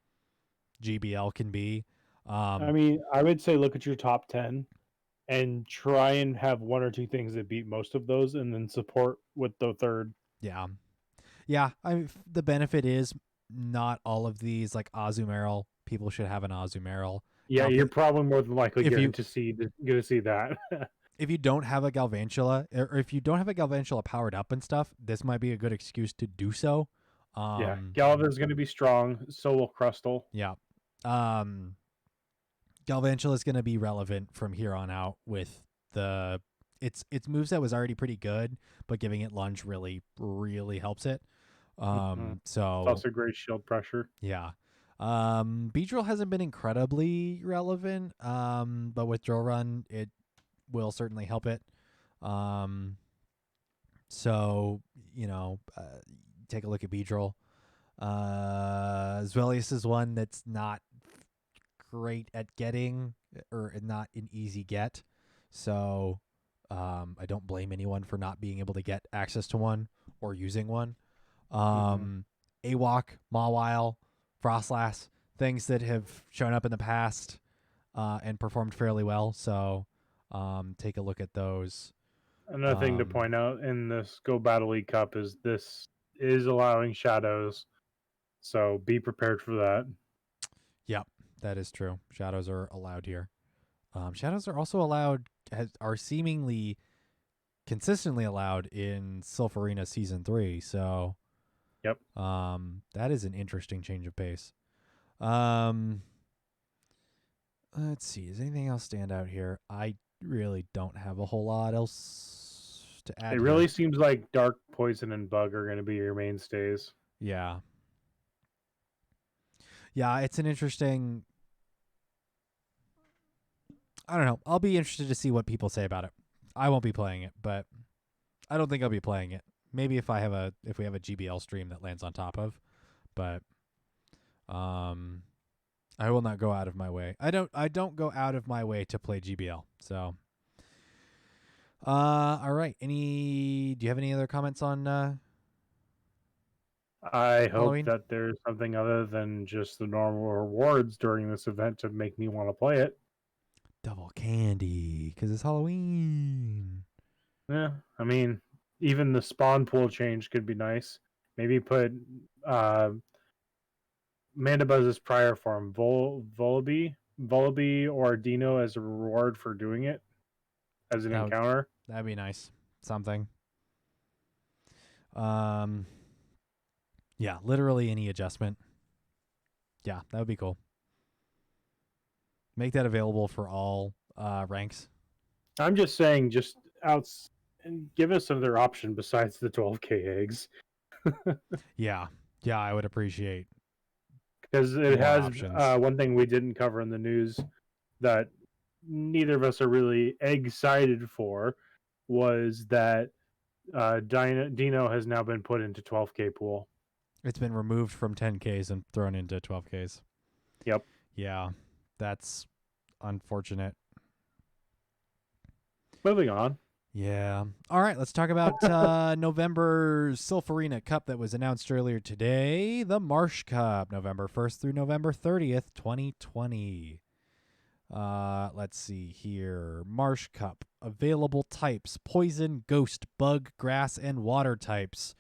GBL can be. I mean, I would say look at your top 10 and try and have one or two things that beat most of those and then support with the third. Yeah. Yeah, the benefit is not all of these like Azumarill, people should have an Azumarill. Yeah, you're probably more than likely if you going to see that. if you don't have a Galvantula, or if you don't have a Galvantula powered up and stuff, this might be a good excuse to do so. Yeah, Galva's going to be strong. So will Crustle. Yeah. Galvantula is going to be relevant from here on out with the its moveset was already pretty good, but giving it lunge really helps it. It's So also great shield pressure. yeah. Beedrill hasn't been incredibly relevant, but with Drill Run, it will certainly help it. So, take a look at Beedrill. Zwellius is one that's not great at getting, or not an easy get. So, I don't blame anyone for not being able to get access to one or using one. Awok, Mawile, Frostlass, things that have shown up in the past and performed fairly well. So take a look at those. Another thing to point out in this Go Battle League Cup is this is allowing shadows. So be prepared for that. Yep, that is true. Shadows are allowed here. Shadows are also allowed, are seemingly consistently allowed in Silph Arena Season 3. So Yep. That is an interesting change of pace. Let's see. Does anything else stand out here? I really don't have a whole lot else to add It here. really seems like Dark, Poison, and Bug are going to be your mainstays. Yeah. Yeah, it's an interesting. I don't know. I'll be interested to see what people say about it. I won't be playing it, but I don't think I'll be playing it. Maybe if we have a GBL stream that lands on top of, but I will not go out of my way. I don't go out of my way to play GBL. So all right. Do you have any other comments on I hope Halloween? that there's something other than just the normal rewards during this event to make me want to play it. Double candy because it's Halloween. Yeah, I mean, even the spawn pool change could be nice. Maybe put Mandabuzz's prior form, Volibee or Dino as a reward for doing it as an encounter. That'd be nice. Something. Yeah, literally any adjustment. Yeah, that would be cool. Make that available for all ranks. I'm just saying, just give us another option besides the 12k eggs. Yeah, I would appreciate because it more has options. one thing we didn't cover in the news that neither of us are really excited for was that Dino has now been put into 12k pool. It's been removed from 10Ks and thrown into 12Ks. Yep. Yeah, that's unfortunate. Moving on. Yeah. All right, let's talk about November's Silph Arena Cup that was announced earlier today. The Marsh Cup, November 1st through November 30th, 2020. Let's see here. Marsh Cup. Available types: poison, ghost, bug, grass, and water types.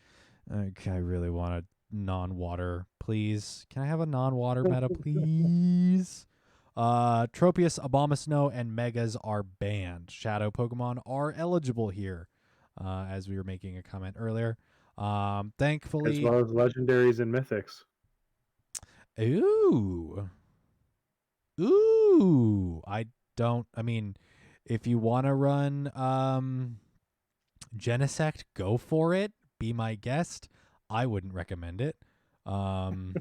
Okay, I really want a non-water, please. Can I have a non-water meta, please? Tropius, Abomasnow, and Megas are banned. Shadow Pokemon are eligible here, as we were making a comment earlier. Thankfully, as well as legendaries and mythics. Ooh. I mean, if you want to run Genesect, go for it. Be my guest. I wouldn't recommend it. Trying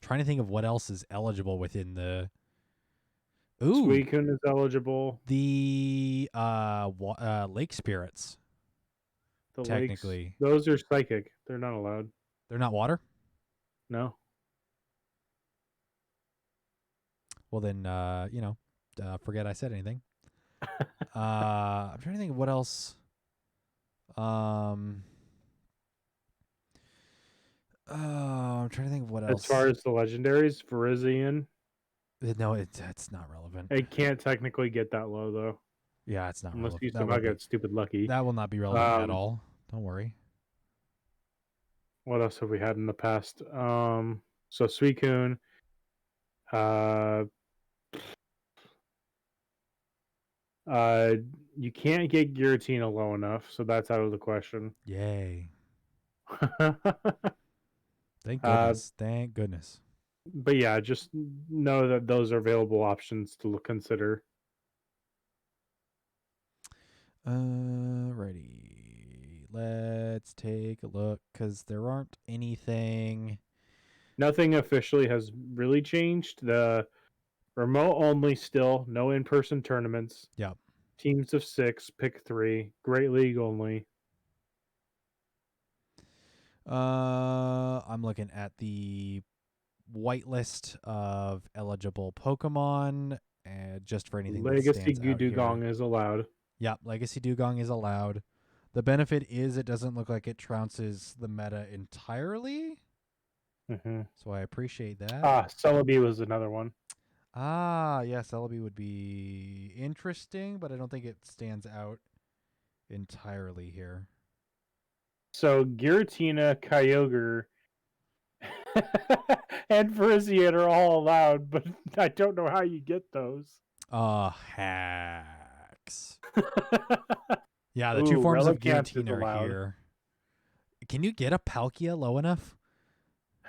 to think of what else is eligible within the Suicune is eligible. The lake spirits. The technically. Lakes, those are psychic. They're not allowed. They're not water? No. Well then, forget I said anything. I'm trying to think of what else. I'm trying to think of what else. As far as the legendaries, Virizion. No, it's not relevant. It can't technically get that low though. Yeah, it's not unless relevant. you somehow get stupid lucky. That will not be relevant at all. Don't worry. What else have we had in the past? So Suicune. You can't get Giratina low enough, so that's out of the question. Yay. Thank goodness. Thank goodness. But yeah, just know that those are available options to consider. Righty. Let's take a look, because there aren't anything. Nothing officially has really changed. The remote only still, no in-person tournaments. Yep. Teams of 6, pick 3. Great League only. I'm looking at the whitelist of eligible Pokemon, just for anything Legacy that stands out Dugong here. is allowed. Yep, Legacy Dugong is allowed. The benefit is it doesn't look like it trounces the meta entirely. Mm-hmm. So I appreciate that. Celebi was another one. Yeah, Celebi would be interesting, but I don't think it stands out entirely here. So Giratina, Kyogre, and Virizion are all allowed, but I don't know how you get those. Hacks. Yeah, the two forms of Giratina are here. Can you get a Palkia low enough?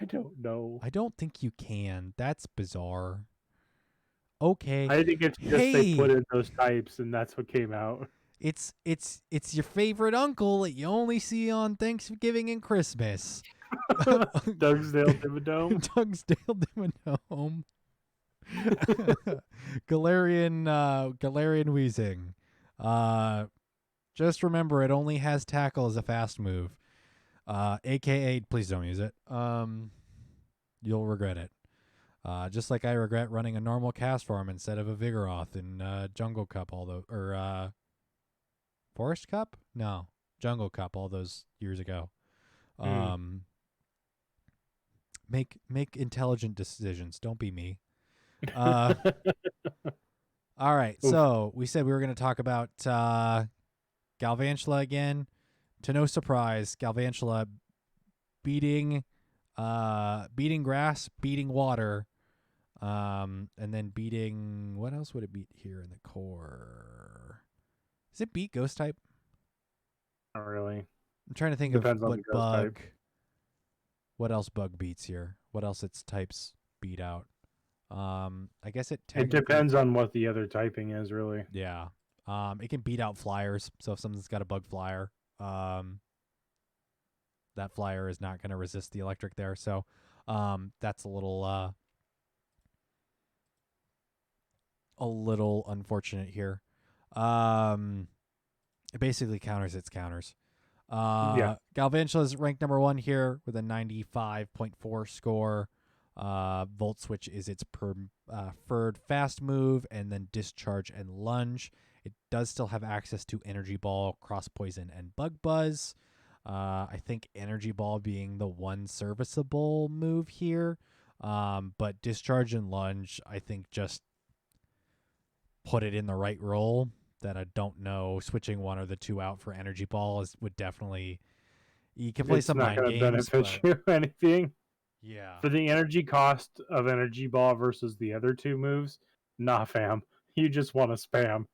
I don't know. I don't think you can. That's bizarre. Okay. I think it's just they put Hey, in those types and that's what came out. it's your favorite uncle that you only see on Thanksgiving and Christmas. Dugsdale Dimmadome. Tugsdale Dimmadome. Galarian Wheezing. Just remember it only has tackle as a fast move. AKA, please don't use it. You'll regret it. Just like I regret running a normal cast form instead of a Vigoroth in Jungle Cup or Forest Cup? No, Jungle Cup all those years ago. Make intelligent decisions. Don't be me. All right, so we said we were going to talk about Galvantula again. To no surprise, Galvantula beating grass, beating water, and then beating, what else would it beat here in the core? Does it beat ghost type? Not really. I'm trying to think Depends of on what the ghost bug. type. What else bug beats here? What else its types beat out? I guess it depends on what the other typing is, really. Yeah. It can beat out flyers. So if something's got a bug flyer, that flyer is not going to resist the electric there. So that's a little unfortunate here. It basically counters its counters. Yeah. Galvantula is ranked number 1 here with a 95.4 score. Volt Switch is its preferred fast move, and then Discharge and Lunge. It does still have access to Energy Ball, Cross Poison, and Bug Buzz. I think Energy Ball being the one serviceable move here. But Discharge and Lunge, I think, just put it in the right role. That I don't know. Switching one or the two out for Energy Ball would definitely. You can play some mind games. It's not going to benefit you anything. Yeah. For the energy cost of Energy Ball versus the other two moves, nah, fam. You just want to spam.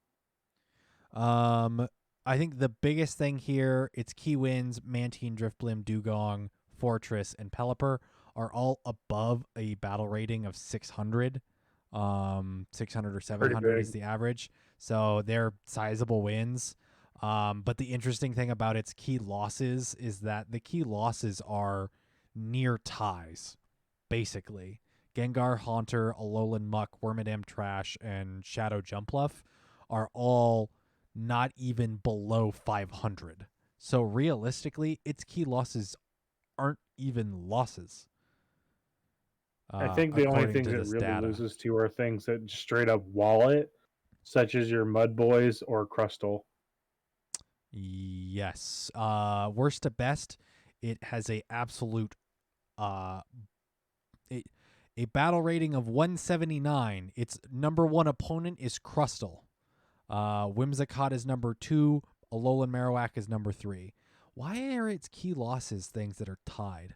I think the biggest thing here, its key wins, Mantine, Driftblim, Dugong, Fortress, and Pelipper are all above a battle rating of 600. 600 or 700 is the average. So they're sizable wins. But the interesting thing about its key losses is that the key losses are near ties, basically. Gengar, Haunter, Alolan Muck, Wormadam Trash, and Shadow Jumpluff are all not even below 500. So realistically, its key losses aren't even losses. I think the only things it really loses to are things that straight up wall it, such as your Mud Boys or Crustle. Yes. Worst to best, it has a absolute a battle rating of 179. Its number 1 opponent is Crustle. Whimsicott is number 2. Alolan Marowak is number 3. Why are its key losses things that are tied?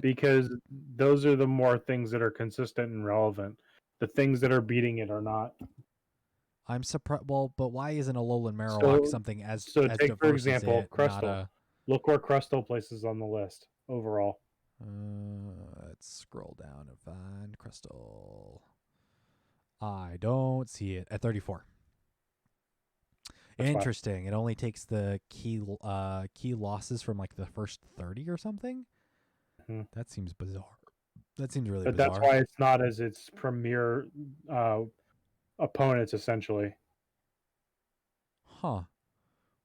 Because those are the more things that are consistent and relevant. The things that are beating it are not. I'm surprised. Well, but why isn't Alolan Marowak something as take diverse for example as it, Crustle? Look where Crustle places on the list overall. Let's scroll down and find Crustle. I don't see it at 34. That's interesting. It only takes the key losses from like the first 30 or something. Mm-hmm. That seems bizarre. That seems really bizarre. But that's why it's not as its premier opponents, essentially. Huh.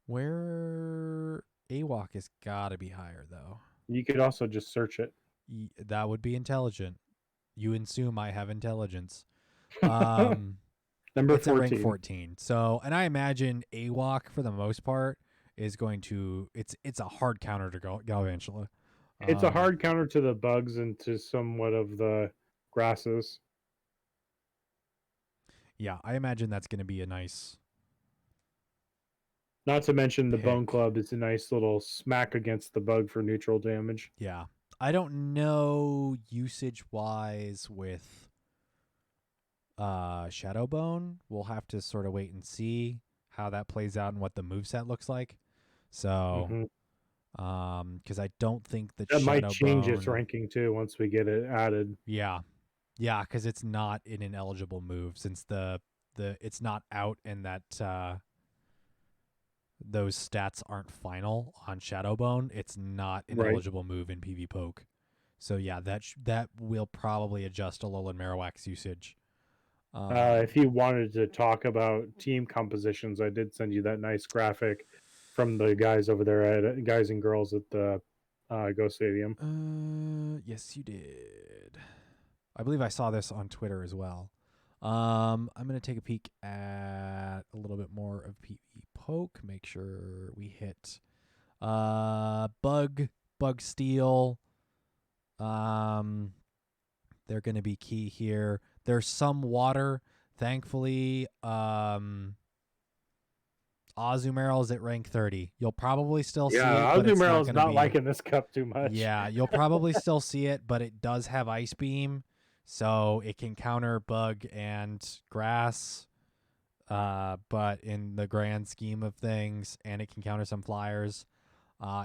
Where AWOC has got to be higher, though. You could also just search it. That would be intelligent. You assume I have intelligence. Number it's 14. At rank 14. So, and I imagine AWOC for the most part is going to. It's a hard counter to Galvantula. It's a hard counter to the bugs and to somewhat of the grasses. Yeah, I imagine that's going to be a nice. Not to mention the Bone Club is a nice little smack against the bug for neutral damage. Yeah. I don't know usage-wise with Shadowbone. We'll have to sort of wait and see how that plays out and what the moveset looks like. So Because I don't think that That might change its Shadowbone. ranking too once we get it added. Yeah, yeah, because it's not in an eligible move since the it's not out and that those stats aren't final on Shadowbone. It's not an Right. eligible move in PV Poke. So yeah, that will probably adjust Alolan Marowak's usage. If you wanted to talk about team compositions, I did send you that nice graphic from the guys over there at guys and girls at the Go Stadium. Yes, you did. I believe I saw this on Twitter as well. I'm gonna take a peek at a little bit more of PV Poke. Make sure we hit Bug Steel. They're gonna be key here. There's some water. Thankfully, Azumarill's at rank 30. You'll probably still see it, but it's not Azumarill's going to not be. liking this cup too much. Yeah, you'll probably still see it, but it does have Ice Beam, so it can counter Bug and Grass. But in the grand scheme of things, and it can counter some Flyers.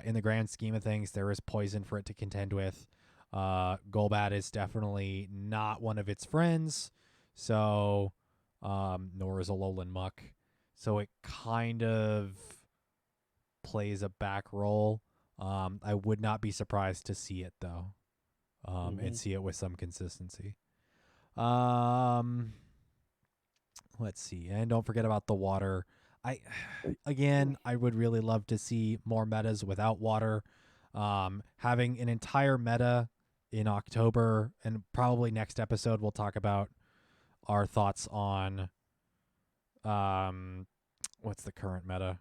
In the grand scheme of things, there is Poison for it to contend with. Golbat is definitely not one of its friends, so nor is Alolan Muck. So it kind of plays a back role. I would not be surprised to see it though, and see it with some consistency. Let's see, and don't forget about the water. I would really love to see more metas without water. Having an entire meta in October, and probably next episode we'll talk about our thoughts on what's the current meta?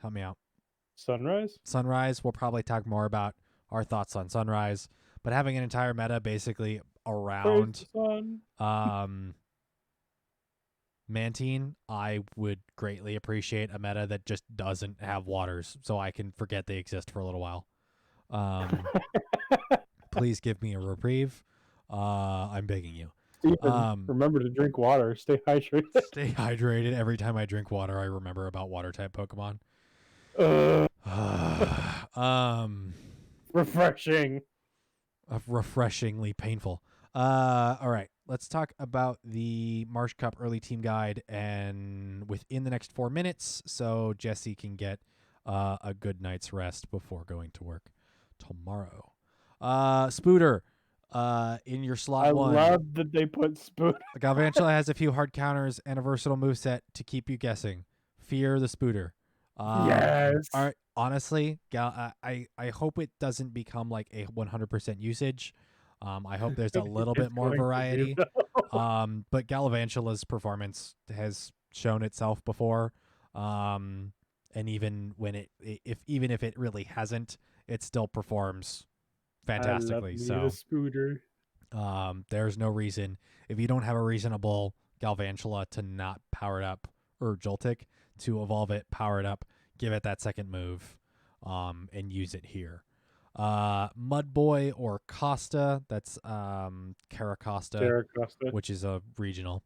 Help me out. Sunrise. We'll probably talk more about our thoughts on Sunrise, but having an entire meta basically around Mantine, I would greatly appreciate a meta that just doesn't have waters, so I can forget they exist for a little while. Please give me a reprieve. I'm begging you. Steven, remember to drink water. Stay hydrated. Stay hydrated. Every time I drink water, I remember about water type Pokemon. Refreshing. Refreshingly painful. All right. Let's talk about the Marsh Cup early team guide and within the next 4 minutes, so Jesse can get a good night's rest before going to work tomorrow. Spooter, in your slot 1. I love that they put Spooter. Galvantula has a few hard counters and a versatile moveset to keep you guessing. Fear the Spooter. Yes. Honestly, I hope it doesn't become like a 100% usage. I hope there's a little bit more variety. But Galvantula's performance has shown itself before. And even when even if it really hasn't, it still performs fantastically. I love Spooter. There's no reason, if you don't have a reasonable Galvantula, to not power it up, or Joltik to evolve it, power it up, give it that second move, and use it here. Mudboy or Costa, that's Caracosta, which is a regional.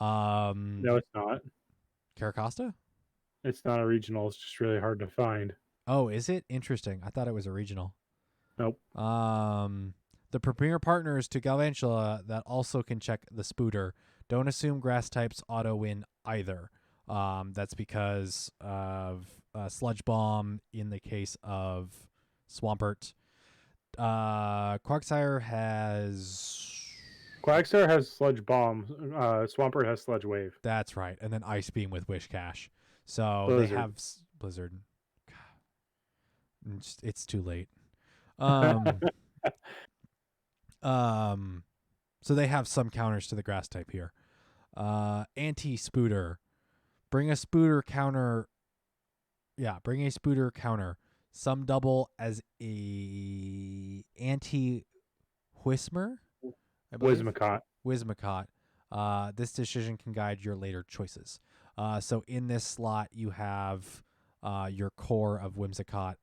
No, it's not. Caracosta? It's not a regional. It's just really hard to find. Oh, is it? Interesting. I thought it was a regional. Nope. The premier partners to Galvantula that also can check the Spooter. Don't assume grass types auto win either. That's because of Sludge Bomb in the case of Swampert. Quagsire has Sludge Bomb. Swampert has Sludge Wave. That's right, and then Ice Beam with Wish Cash. So Blizzard. They have Blizzard. It's too late. So they have some counters to the grass type here. Anti-Spooter. Bring a Spooter counter. Yeah, bring a Spooter counter. Some double as a anti-Whismer. Whizmacott. This decision can guide your later choices. So in this slot, you have your core of Whimsicott,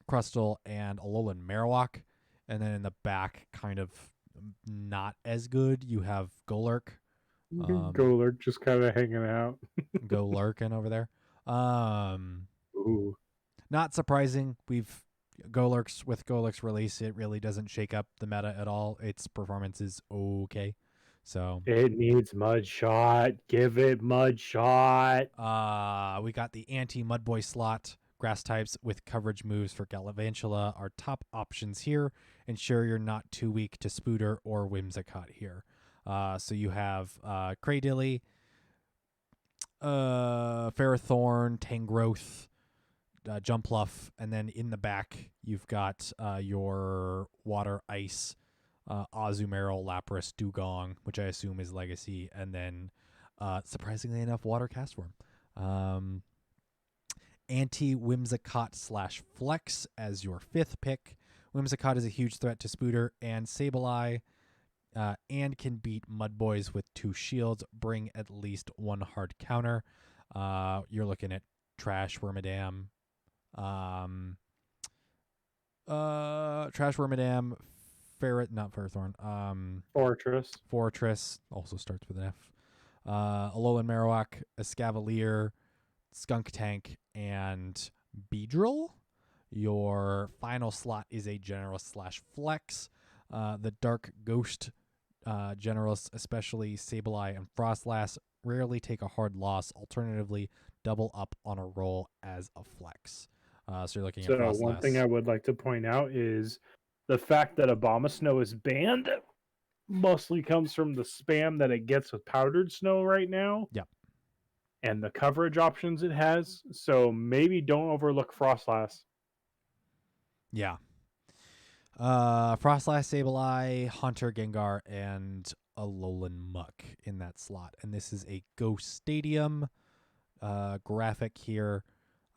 Crustle, and Alolan Marowak. And then in the back, kind of not as good, you have Golurk. Golurk just kind of hanging out. Go lurking over there. Ooh. Not surprising. Golurk's release, it really doesn't shake up the meta at all. Its performance is okay. So It needs Mud Shot. Give it Mud Shot. we got the anti-Mudboy slot. Grass types with coverage moves for Galvantula are top options here. Ensure you're not too weak to Spooter or Whimsicott here. So you have Cradilly, Ferrothorn, Tangrowth, Jumpluff, and then in the back you've got your Water Ice, Azumarill, Lapras, Dugong, which I assume is Legacy, and then surprisingly enough, Water Castform. Anti-Whimsicott / Flex as your 5th pick. Whimsicott is a huge threat to Spooter and Sableye, and can beat Mudboys with 2 shields. Bring at least 1 hard counter. You're looking at Trash Wormadam, Fortress also starts with an F. Alolan Marowak, Escavalier, Skunk Tank, and Beedrill. Your final slot is a Generalist / Flex. The Dark Ghost Generalists, especially Sableye and Frostlass, rarely take a hard loss. Alternatively, double up on a roll as a Flex. So you're looking at Frostlass. One thing I would like to point out is the fact that Abomasnow is banned mostly comes from the spam that it gets with Powdered Snow right now. Yep. And the coverage options it has. So maybe don't overlook Frostlass. Yeah. Frostlass, Sableye, Haunter, Gengar, and Alolan Muck in that slot. And this is a Ghost Stadium graphic here.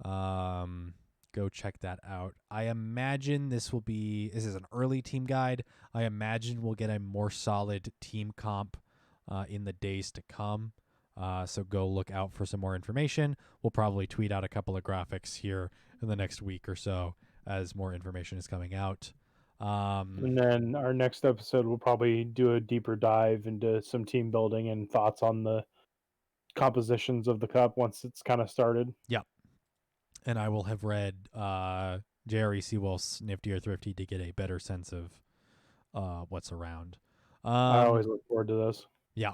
Go check that out. I imagine this is an early team guide. I imagine we'll get a more solid team comp in the days to come. So go look out for some more information. We'll probably tweet out a couple of graphics here in the next week or so as more information is coming out. And then our next episode, we'll probably do a deeper dive into some team building and thoughts on the compositions of the cup once it's kind of started. Yep. And I will have read Jerry Seawolf's Nifty or Thrifty to get a better sense of what's around. I always look forward to those. Yeah.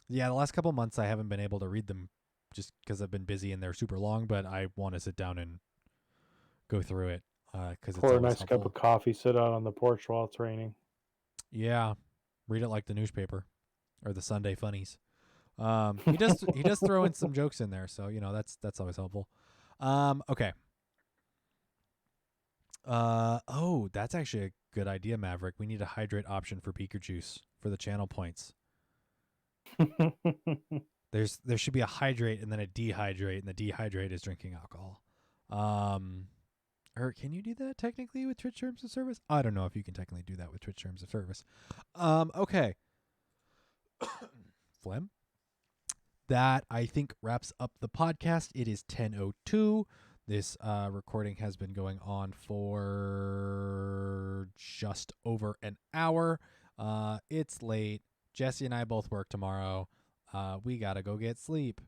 Yeah, the last couple months I haven't been able to read them just because I've been busy and they're super long, but I want to sit down and go through it because it's pour a always nice helpful. cup of coffee, sit out on the porch while it's raining. Yeah, read it like the newspaper or the Sunday Funnies. He does throw in some jokes in there, so that's always helpful. Okay. That's actually a good idea, Maverick. We need a hydrate option for Beaker Juice for the channel points. There should be a hydrate and then a dehydrate, and the dehydrate is drinking alcohol. Or can you do that technically with Twitch Terms of Service? I don't know if you can technically do that with Twitch Terms of Service. Okay. Phlegm. That, I think, wraps up the podcast. It is 10:02. This recording has been going on for just over an hour. It's late. Jesse and I both work tomorrow. We got to go get sleep.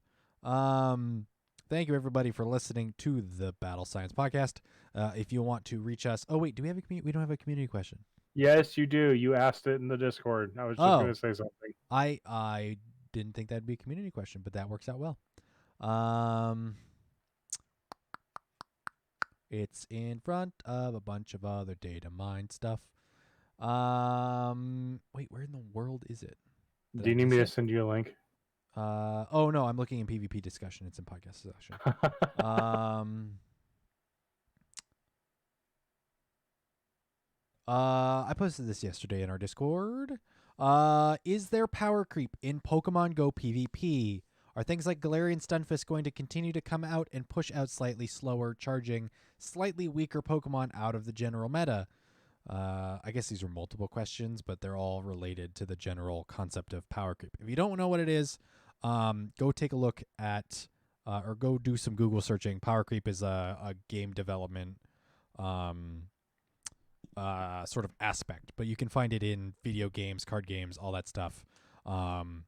Thank you, everybody, for listening to the Battle Science Podcast. If you want to reach us... Oh, wait, we don't have a community question. Yes, you do. You asked it in the Discord. I was just going to say something. I didn't think that'd be a community question, but that works out well. It's in front of a bunch of other data mine stuff. Wait, where in the world is it? Do you need me to send you a link? Oh no, I'm looking in PvP discussion. It's in podcast discussion. I posted this yesterday in our Discord. Is there power creep in Pokemon Go PvP? Are things like Galarian Stunfisk going to continue to come out and push out slightly slower, charging, slightly weaker Pokemon out of the general meta? I guess these are multiple questions, but they're all related to the general concept of power creep. If you don't know what it is, go take a look at or go do some Google searching. Power creep is a game development sort of aspect, but you can find it in video games, card games, all that stuff. I'm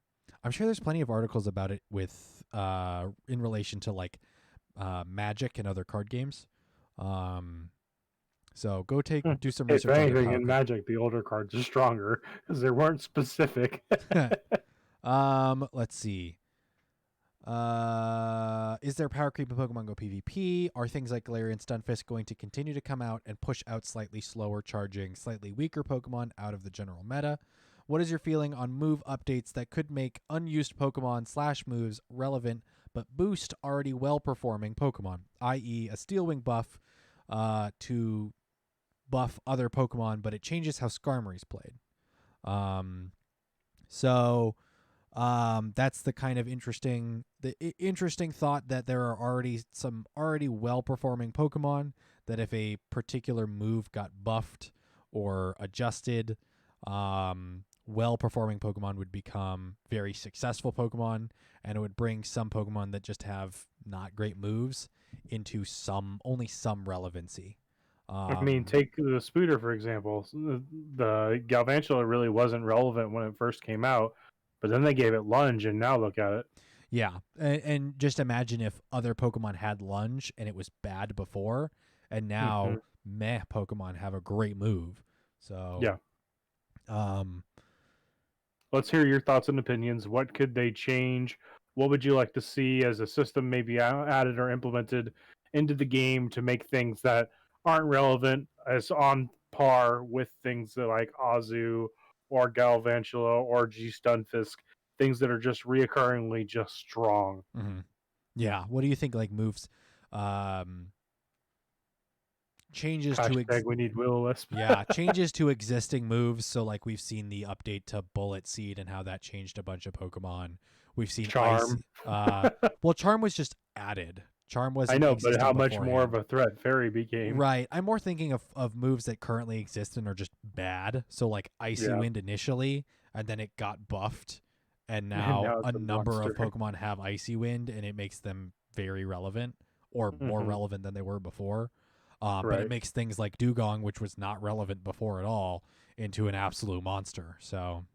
sure there's plenty of articles about it with in relation to like Magic and other card games. So go do some If research into anything, how. in Magic, the older cards are stronger because they weren't specific. Let's see. Is there power creep in Pokemon Go PvP? Are things like Galarian Stunfisk going to continue to come out and push out slightly slower charging, slightly weaker Pokemon out of the general meta? What is your feeling on move updates that could make unused Pokemon / moves relevant but boost already well-performing Pokemon, i.e. a Steel Wing buff to buff other Pokemon, but it changes how Skarmory's played? That's the kind of interesting thought that there are already some well-performing Pokemon that if a particular move got buffed or adjusted, well-performing Pokemon would become very successful Pokemon, and it would bring some Pokemon that just have not great moves into only some relevancy. I mean, take the Spooter, for example. The Galvantula really wasn't relevant when it first came out, but then they gave it Lunge, and now look at it. Yeah, and just imagine if other Pokemon had Lunge and it was bad before, and now meh Pokemon have a great move. So yeah. Let's hear your thoughts and opinions. What could they change? What would you like to see as a system maybe added or implemented into the game to make things that aren't relevant as on par with things that like Azu or Galvantula or G Stunfisk, things that are just reoccurringly just strong. Yeah, what do you think? Like moves, changes to We need Will-O-Wisp. yeah, changes to existing moves. So like we've seen the update to Bullet Seed and how that changed a bunch of Pokemon. We've seen Charm. Well, Charm was just added. Charm wasn't. I know, but how much beforehand. more of a threat Fairy became. Right. I'm more thinking of moves that currently exist and are just bad. So like Icy Wind initially, and then it got buffed, and now a number of Pokemon have Icy Wind, and it makes them very relevant or more relevant than they were before. But it makes things like Dugong, which was not relevant before at all, into an absolute monster. So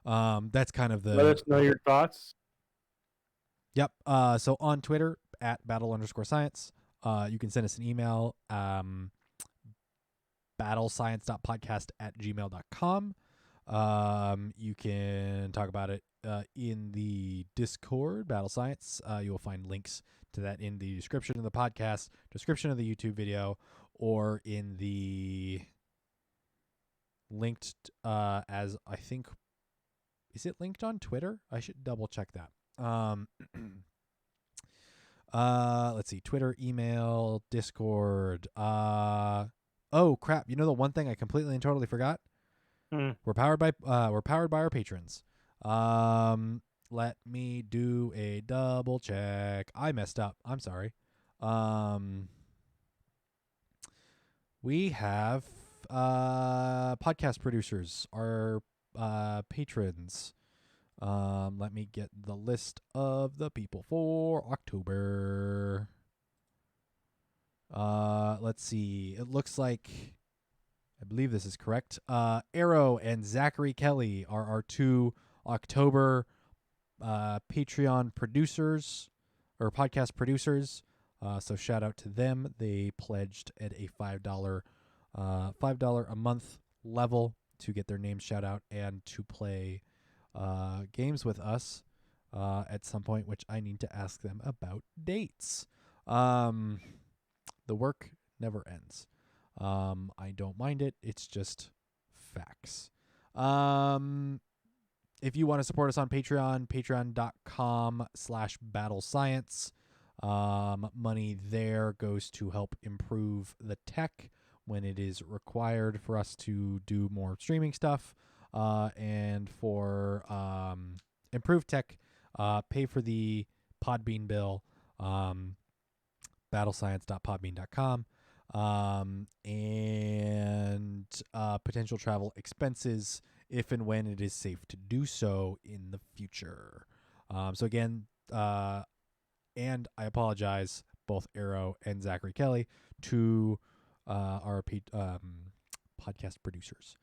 that's kind of the. Let us know your thoughts. Yep. So on Twitter at battle_science, you can send us an email, battlescience.podcast@gmail.com. You can talk about it in the Discord, Battle Science. You will find links to that in the description of the podcast, description of the YouTube video, or in the linked as I think. Is it linked on Twitter? I should double check that. Let's see, Twitter, email, Discord. Oh crap! You know the one thing I completely and totally forgot. We're powered by our patrons. Let me do a double check. I messed up. I'm sorry. We have podcast producers, our patrons. Let me get the list of the people for October. Let's see. It looks like, I believe this is correct. Arrow and Zachary Kelly are our 2 October Patreon producers or podcast producers. So shout out to them. They pledged at a $5 a month level to get their names shout out and to play games with us at some point, which I need to ask them about dates. The work never ends. I don't mind it. It's just facts. If you want to support us on Patreon, patreon.com/battlescience. Money there goes to help improve the tech when it is required for us to do more streaming stuff. And for improved tech, pay for the Podbean bill, battlescience.podbean.com, and potential travel expenses if and when it is safe to do so in the future. So again, and I apologize, both Arrow and Zachary Kelly, to our podcast producers.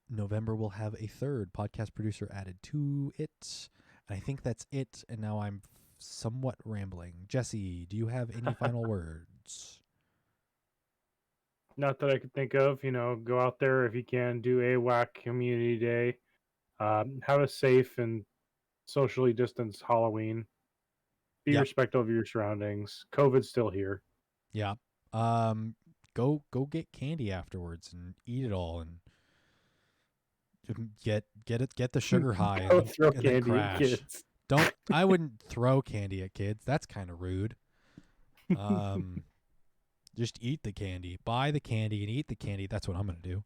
November will have a 3rd podcast producer added to it. And I think that's it. And now I'm somewhat rambling. Jesse, do you have any final words? Not that I could think of. Go out there if you can. Do a whack community day. Have a safe and socially distanced Halloween. Be Yep. respectful of your surroundings. COVID's still here. Yeah. Go get candy afterwards and eat it all and get the sugar high Go and throw then candy at crash. kids. I wouldn't throw candy at kids. That's kind of rude. Just eat the candy. Buy the candy and eat the candy. That's what I'm going to do.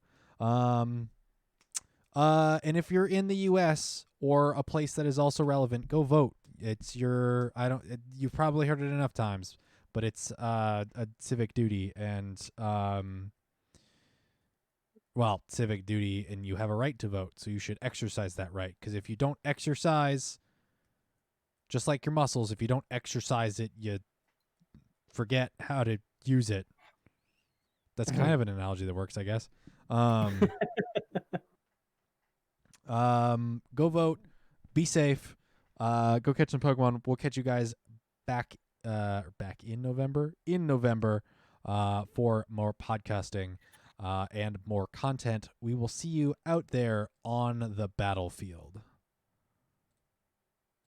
And if you're in the US or a place that is also relevant, go vote. It's your you've probably heard it enough times, but it's a civic duty and civic duty, and you have a right to vote, so you should exercise that right, because if you don't exercise, just like your muscles, if you don't exercise it, you forget how to use it. That's kind of an analogy that works, I guess. Go vote. Be safe. Go catch some Pokemon. We'll catch you guys back in November. For more podcasting and more content. We will see you out there on the battlefield.